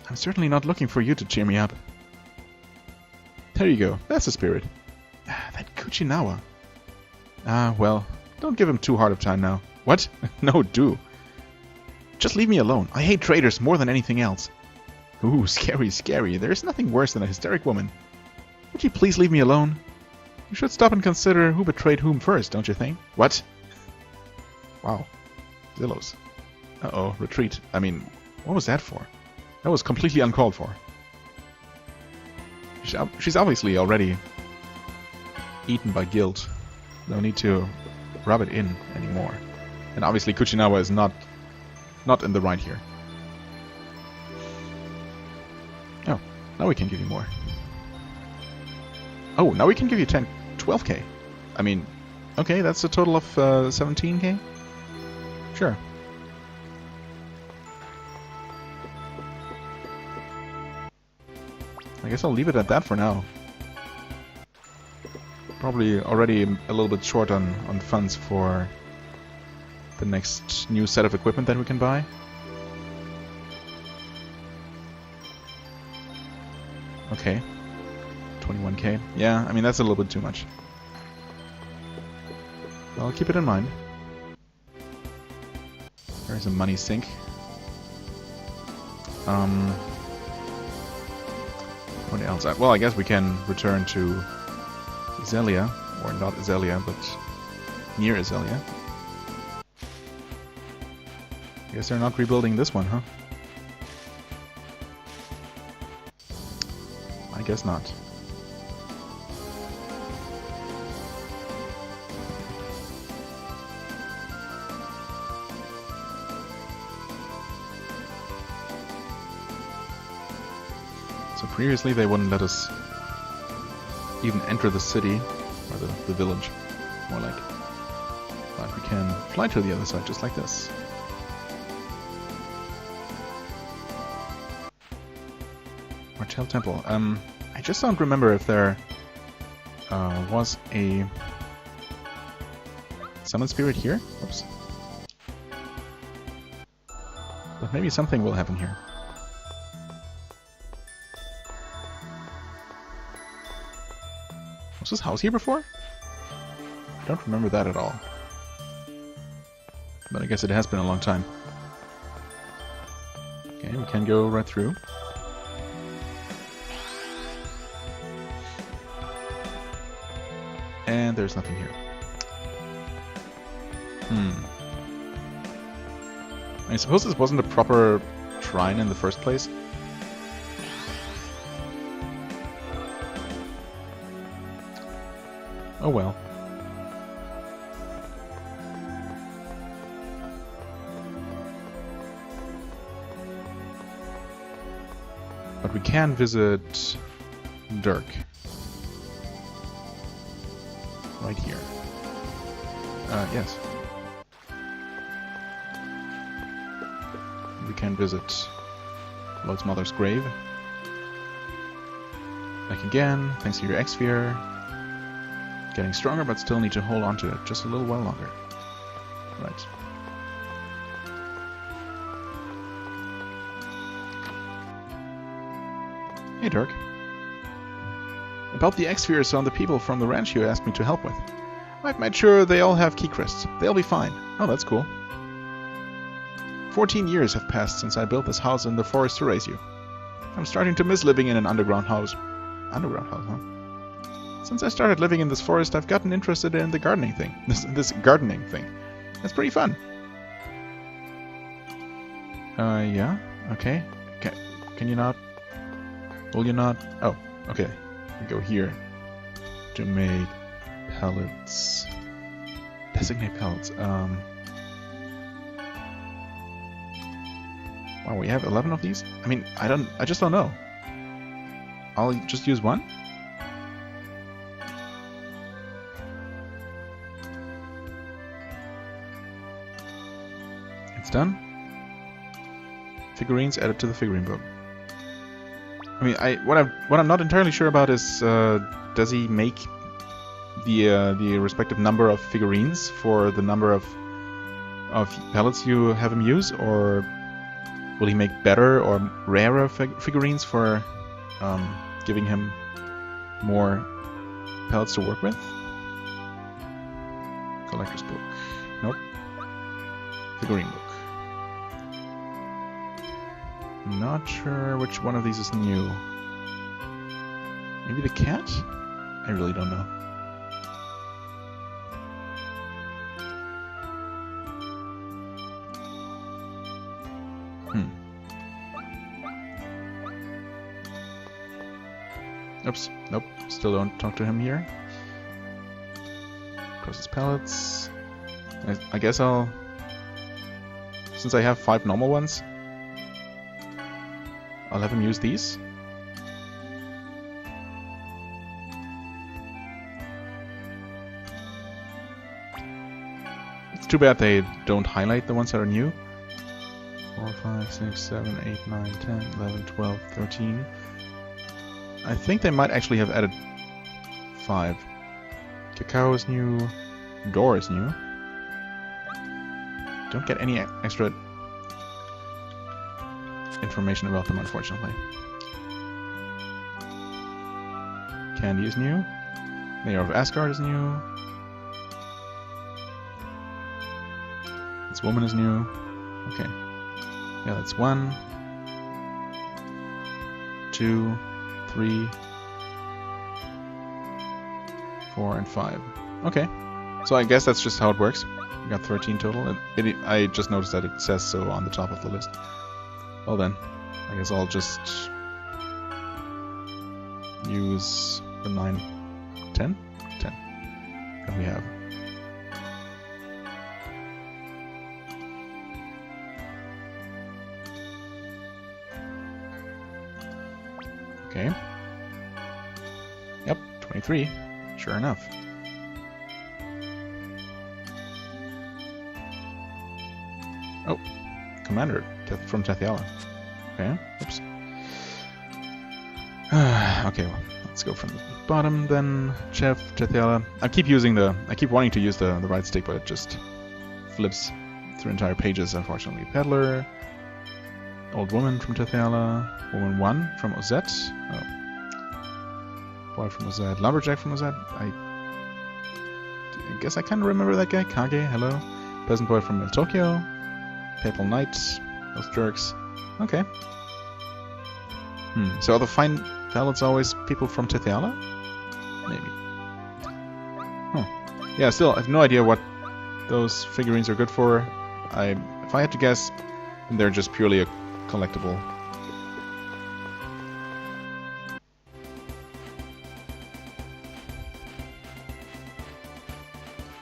Speaker 1: I'm certainly not looking for you to cheer me up. There you go, that's the spirit. That Kuchinawa. Well, don't give him too hard of time now. What? No, do. Just leave me alone. I hate traitors more than anything else. Ooh, scary, scary. There's nothing worse than a hysteric woman. Would you please leave me alone? You should stop and consider who betrayed whom first, don't you think? What? Wow. Zillows. Uh-oh, retreat. I mean, what was that for? That was completely uncalled for. She's obviously already eaten by guilt. No need to rub it in anymore. And obviously Kuchinawa is not in the right here. Oh, now we can give you more. Oh, now we can give you 12k. I mean, okay, that's a total of 17k? Sure. I guess I'll leave it at that for now. Probably already a little bit short on funds for the next new set of equipment that we can buy. Okay. 21k. Yeah, I mean that's a little bit too much. I'll keep it in mind. There's a money sink. What else? Well, I guess we can return to Zelia, or not Zelia, but near Zelia. I guess they're not rebuilding this one, huh? I guess not. So previously they wouldn't let us even enter the city, or the village, more like. But we can fly to the other side just like this. Martel Temple. I just don't remember if there was a summon spirit here. Oops. But maybe something will happen here. Was this house here before? I don't remember that at all. But I guess it has been a long time. Okay, we can go right through. And there's nothing here. I suppose this wasn't a proper shrine in the first place. Oh well. But we can visit Dirk. Right here. Yes. We can visit Lloyd's mother's grave. Back again, thanks to your X-Sphere. Getting stronger, but still need to hold on to it just a little while longer. Right. Hey, Dirk. About the X-Spheres on the people from the ranch you asked me to help with. I've made sure they all have key crests. They'll be fine. Oh, that's cool. 14 years have passed since I built this house in the forest to raise you. I'm starting to miss living in an underground house. Underground house, huh? Since I started living in this forest, I've gotten interested in the gardening thing. This gardening thing. It's pretty fun. Yeah? Okay. Can you not? Will you not? Oh, okay. We go here to make pellets. Designate pellets. Wow, we have 11 of these? I mean, I just don't know. I'll just use one. It's done. Figurines added to the figurine book. I mean, what I'm not entirely sure about is does he make the respective number of figurines for the number of pellets you have him use, or will he make better or rarer figurines for giving him more pellets to work with? Collector's book. Nope. Figurine book. Not sure which one of these is new. Maybe the cat? I really don't know. Oops. Nope. Still don't talk to him here. Process pellets. I guess I'll... Since I have 5 normal ones, I'll have him use these. It's too bad they don't highlight the ones that are new. 4, 5, 6, 7, 8, 9, 10, 11, 12, 13. I think they might actually have added 5. Cacao is new. Door is new. Don't get any extra information about them, unfortunately. Candy is new. Mayor of Asgard is new. This woman is new. Okay. Yeah, that's 1, 2, 3, 4, and 5. Okay. So I guess that's just how it works. We got 13 total. I just noticed that it says so on the top of the list. Well then, I guess I'll just use the 9, 10? 10 that we have. Okay. Yep, 23. Sure enough. Oh, Commander from Tathiala. Okay, oops. Okay, well, let's go from the bottom then. Chef, Tathiala. I keep wanting to use the right stick, but it just flips through entire pages, unfortunately. Peddler. Old woman from Tathiala. Woman 1 from Ozette. Oh. Boy from Ozette. Lumberjack from Ozette. I guess I kind of remember that guy. Kage, hello. Peasant boy from Tokyo. Papal Knight. Those jerks. Okay. So are the fine pellets always people from Tathiala? Maybe. Huh. Yeah, still, I have no idea what those figurines are good for. If I had to guess, they're just purely a collectible.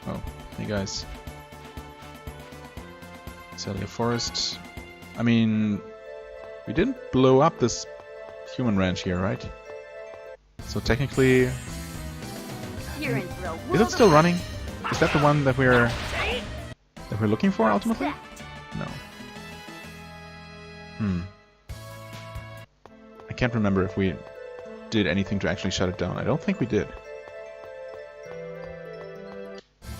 Speaker 1: Oh, hey guys. Celia Forest. I mean, we didn't blow up this human ranch here, right? So technically, is it still running? Is that the one that we're looking for ultimately? No. I can't remember if we did anything to actually shut it down. I don't think we did.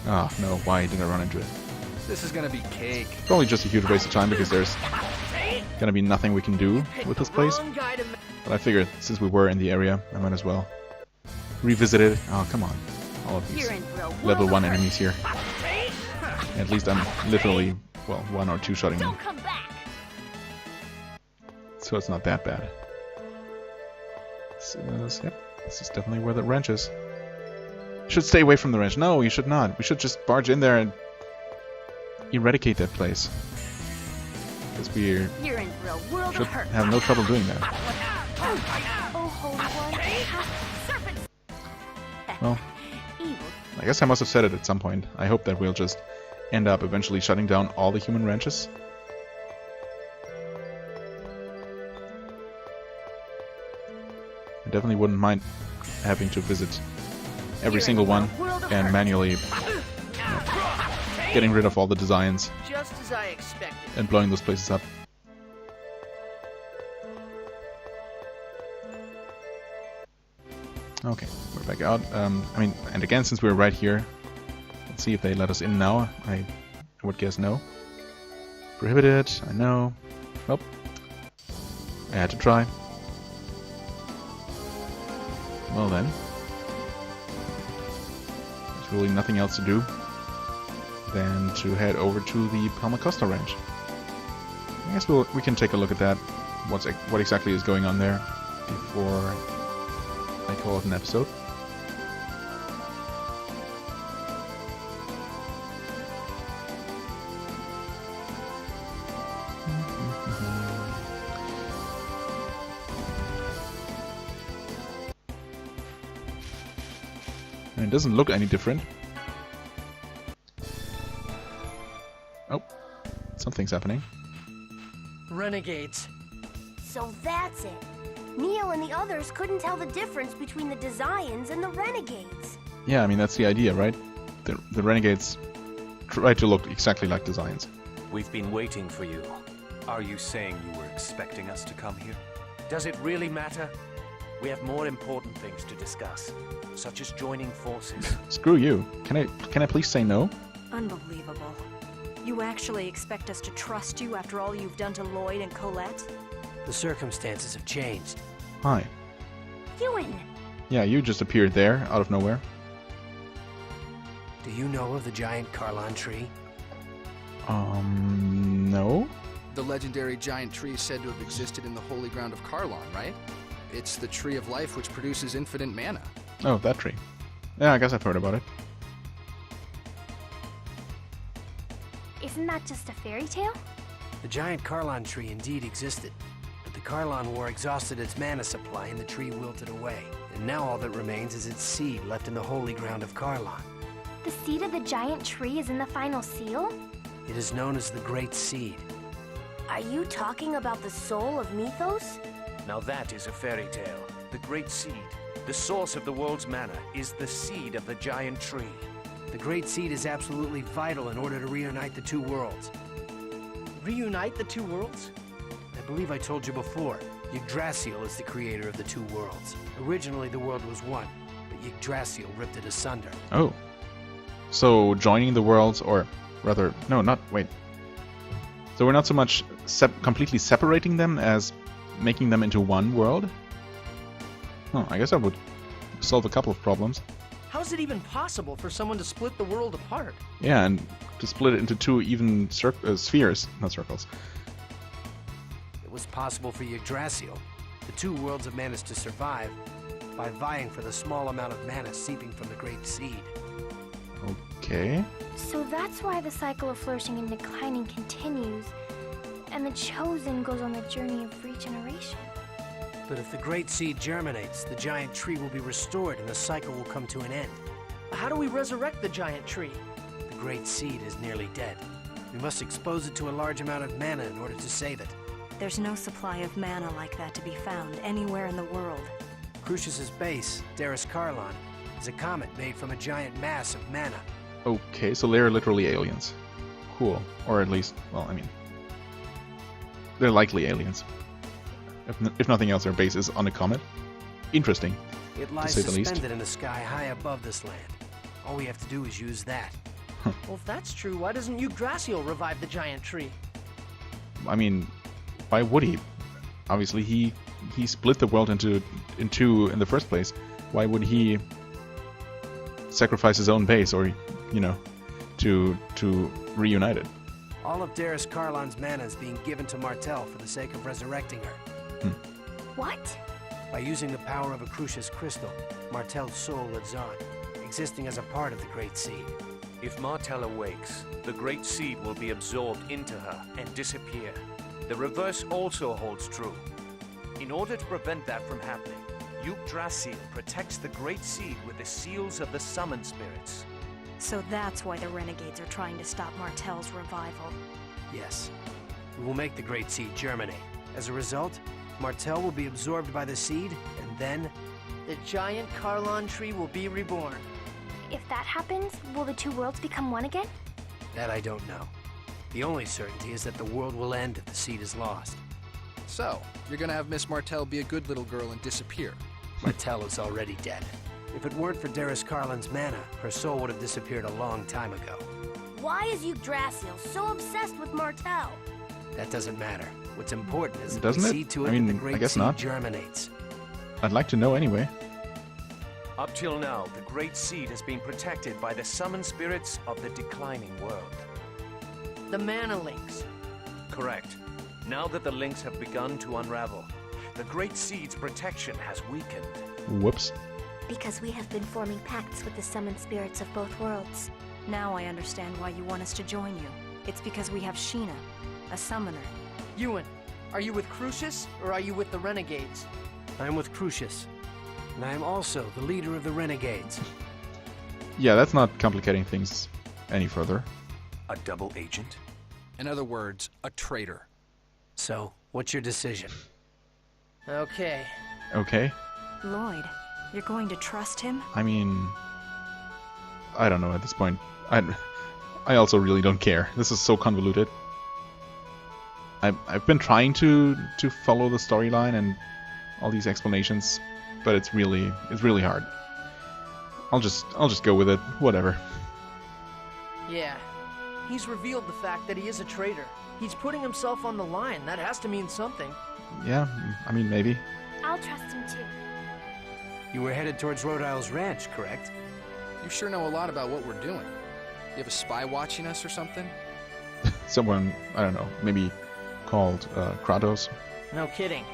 Speaker 1: Ah, no, why did I run into it?
Speaker 7: This is gonna be cake.
Speaker 1: Probably just a huge waste of time because there's gonna be nothing we can do with this place. But I figured since we were in the area, I might as well revisit it. Oh, come on. All of these level 1 enemies here. At least I'm literally, well, 1 or 2 shotting them. So it's not that bad. Yep, this is definitely where the wrench is. Should stay away from the wrench. No, you should not. We should just barge in there and eradicate that place. Because we should have no trouble doing that. Well, I guess I must have said it at some point. I hope that we'll just end up eventually shutting down all the human ranches. I definitely wouldn't mind having to visit every single one and manually getting rid of all the designs
Speaker 2: Just as I expected.
Speaker 1: and blowing those places up. Okay, we're back out. I mean, and again, since we're right here, let's see if they let us in now. I would guess no. Prohibited, I know. Nope. I had to try. Well then. There's really nothing else to do than to head over to the Palma Costa Ranch. I guess we can take a look at that. What exactly is going on there before I call it an episode. And it doesn't look any different. Oh, something's happening.
Speaker 2: Renegades.
Speaker 4: So that's it. Neo and the others couldn't tell the difference between the Desians and the Renegades.
Speaker 1: Yeah, I mean, that's the idea, right? The Renegades try to look exactly like Desians.
Speaker 9: We've been waiting for you. Are you saying you were expecting us to come here?
Speaker 2: Does it really matter? We have more important things to discuss, such as joining forces.
Speaker 1: Screw you. Can I please say no?
Speaker 3: Unbelievable. You actually expect us to trust you after all you've done to Lloyd and Colette?
Speaker 2: The circumstances have changed.
Speaker 1: Hi.
Speaker 4: Ewan!
Speaker 1: Yeah, you just appeared there, out of nowhere.
Speaker 2: Do you know of the giant Carlon tree?
Speaker 1: No?
Speaker 7: The legendary giant tree said to have existed in the holy ground of Carlon, right? It's the tree of life which produces infinite mana.
Speaker 1: Oh, that tree. Yeah, I guess I've heard about it.
Speaker 8: Isn't that just a fairy tale?
Speaker 2: The giant Carlon tree indeed existed, but the Carlon War exhausted its mana supply and the tree wilted away. And now all that remains is its seed left in the holy ground of Carlon.
Speaker 8: The seed of the giant tree is in the final seal?
Speaker 2: It is known as the Great Seed.
Speaker 4: Are you talking about the soul of Mythos?
Speaker 10: Now that is a fairy tale. The Great Seed, the source of the world's mana, is the seed of the giant tree.
Speaker 2: The Great Seed is absolutely vital in order to reunite the two worlds. Reunite the two worlds? I believe I told you before, Yggdrasil is the creator of the two worlds. Originally the world was one, but Yggdrasil ripped it asunder.
Speaker 1: Oh. So joining the worlds, or rather, no, not, wait. So we're not so much completely separating them as making them into one world? Oh, I guess that would solve a couple of problems.
Speaker 2: How is it even possible for someone to split the world apart?
Speaker 1: Yeah, and to split it into two even spheres, not circles.
Speaker 2: It was possible for Yggdrasil. The two worlds have managed to survive by vying for the small amount of mana seeping from the Great Seed.
Speaker 1: Okay.
Speaker 8: So that's why the cycle of flourishing and declining continues, and the Chosen goes on the journey of regeneration.
Speaker 2: But if the Great Seed germinates, the giant tree will be restored and the cycle will come to an end. How do we resurrect the giant tree? The Great Seed is nearly dead. We must expose it to a large amount of mana in order to save it.
Speaker 3: There's no supply of mana like that to be found anywhere in the world.
Speaker 2: Crucius's base, Darus Carlon, is a comet made from a giant mass of mana.
Speaker 1: Okay, so they're literally aliens. Cool. Or at least, well, I mean, they're likely aliens. If nothing else, their base is on a comet. Interesting,
Speaker 2: It lies
Speaker 1: to say the least.
Speaker 2: suspended in the sky high above this land. All we have to do is use that. Well, if that's true, why doesn't Yggdrasil revive the giant tree?
Speaker 1: I mean, why would he? Obviously, he split the world into two in the first place. Why would he sacrifice his own base, or you know, to reunite it?
Speaker 2: All of Darus Carlon's mana is being given to Martel for the sake of resurrecting her.
Speaker 8: What?
Speaker 2: By using the power of a Crucius crystal, Martel's soul lives on, existing as a part of the Great Seed.
Speaker 10: If Martel awakes, the Great Seed will be absorbed into her and disappear. The reverse also holds true. In order to prevent that from happening, Yggdrasil protects the Great Seed with the seals of the Summon Spirits.
Speaker 3: So that's why the Renegades are trying to stop Martel's revival.
Speaker 2: Yes. We will make the Great Seed germinate. As a result, Martel will be absorbed by the seed, and then the giant Carlon tree will be reborn.
Speaker 8: If that happens, will the two worlds become one again?
Speaker 2: That I don't know. The only certainty is that the world will end if the seed is lost.
Speaker 7: So, you're gonna have Miss Martell be a good little girl and disappear.
Speaker 2: Martell is already dead. If it weren't for Darius Carlin's mana, her soul would have disappeared a long time ago.
Speaker 4: Why is Yggdrasil so obsessed with Martell?
Speaker 2: That doesn't matter. What's important is that
Speaker 1: Doesn't
Speaker 2: we
Speaker 1: it?
Speaker 2: see to it
Speaker 1: I mean,
Speaker 2: that the
Speaker 1: I
Speaker 2: great
Speaker 1: guess
Speaker 2: seed
Speaker 1: not.
Speaker 2: germinates.
Speaker 1: I'd like to know anyway.
Speaker 10: Up till now, the Great Seed has been protected by the summoned spirits of the declining world.
Speaker 2: The mana links.
Speaker 10: Correct. Now that the links have begun to unravel, the Great Seed's protection has weakened.
Speaker 1: Whoops.
Speaker 8: Because we have been forming pacts with the summoned spirits of both worlds.
Speaker 3: Now I understand why you want us to join you. It's because we have Sheena, a summoner.
Speaker 2: Ewan, are you with Crucius, or are you with the Renegades? I'm with Crucius. And I am also the leader of the Renegades.
Speaker 1: Yeah, that's not complicating things any further.
Speaker 9: A double agent?
Speaker 7: In other words, a traitor.
Speaker 2: So, what's your decision? Okay.
Speaker 1: Okay.
Speaker 3: Lloyd, you're going to trust him?
Speaker 1: I mean, I don't know at this point. I also really don't care. This is so convoluted. I've been trying to follow the storyline and all these explanations, but it's really hard. I'll just go with it. Whatever.
Speaker 2: Yeah. He's revealed the fact that he is a traitor. He's putting himself on the line. That has to mean something.
Speaker 1: Yeah, I mean maybe.
Speaker 8: I'll trust him too.
Speaker 2: You were headed towards Rhode Isle's ranch, correct?
Speaker 7: You sure know a lot about what we're doing. You have a spy watching us or something?
Speaker 1: Someone, I don't know, maybe called Kratos.
Speaker 2: No kidding.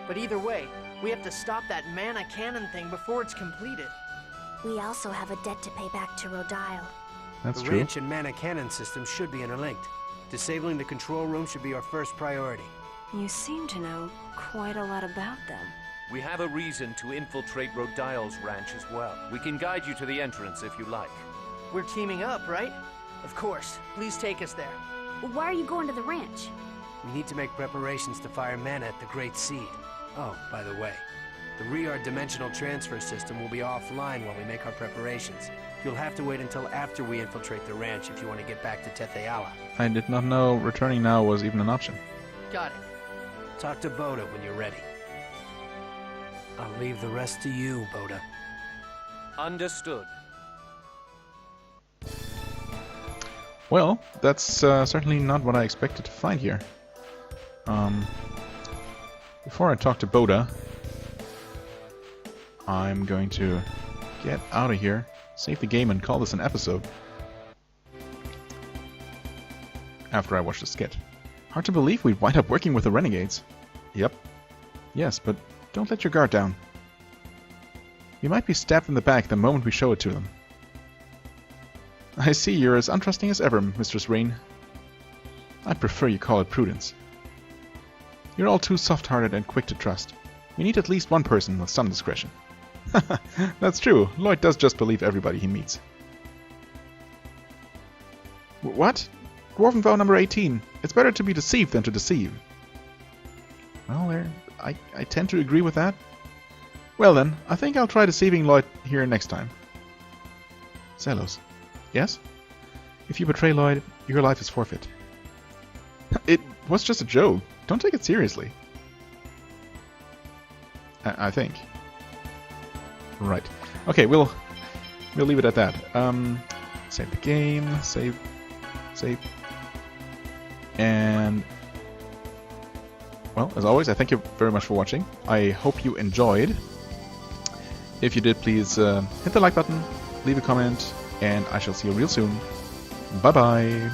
Speaker 2: But either way, we have to stop that mana cannon thing before it's completed.
Speaker 8: We also have a debt to pay back to Rhode Isle.
Speaker 1: That's
Speaker 2: the
Speaker 1: true.
Speaker 2: ranch and mana cannon system should be interlinked. Disabling the control room should be our first priority.
Speaker 3: You seem to know quite a lot about them.
Speaker 10: We have a reason to infiltrate Rodile's ranch as well. We can guide you to the entrance if you like.
Speaker 2: We're teaming up, right? Of course. Please take us there.
Speaker 4: Why are you going to the ranch?
Speaker 2: We need to make preparations to fire mana at the Great Seed. Oh, by the way, the Riard dimensional transfer system will be offline while we make our preparations. You'll have to wait until after we infiltrate the ranch if you want to get back to Tetheala.
Speaker 1: I did not know returning now was even an option.
Speaker 2: Got it. Talk to Boda when you're ready. I'll leave the rest to you, Boda.
Speaker 10: Understood.
Speaker 1: Well, that's certainly not what I expected to find here. Before I talk to Boda, I'm going to get out of here, save the game, and call this an episode. After I watch the skit. Hard to believe we'd wind up working with the Renegades. Yep. Yes, but don't let your guard down. You might be stabbed in the back the moment we show it to them. I see you're as untrusting as ever, Mistress Rain. I'd prefer you call it prudence. You're all too soft-hearted and quick to trust. We need at least one person with some discretion. That's true. Lloyd does just believe everybody he meets. What? Dwarven vow number 18. It's better to be deceived than to deceive. Well, I tend to agree with that. Well then, I think I'll try deceiving Lloyd here next time. Zelos. Yes? If you betray Lloyd, your life is forfeit. It was just a joke. Don't take it seriously. I think. Right. Okay, we'll leave it at that. Save the game. Save. And well, as always, I thank you very much for watching. I hope you enjoyed. If you did, please hit the like button, leave a comment, and I shall see you real soon. Bye bye.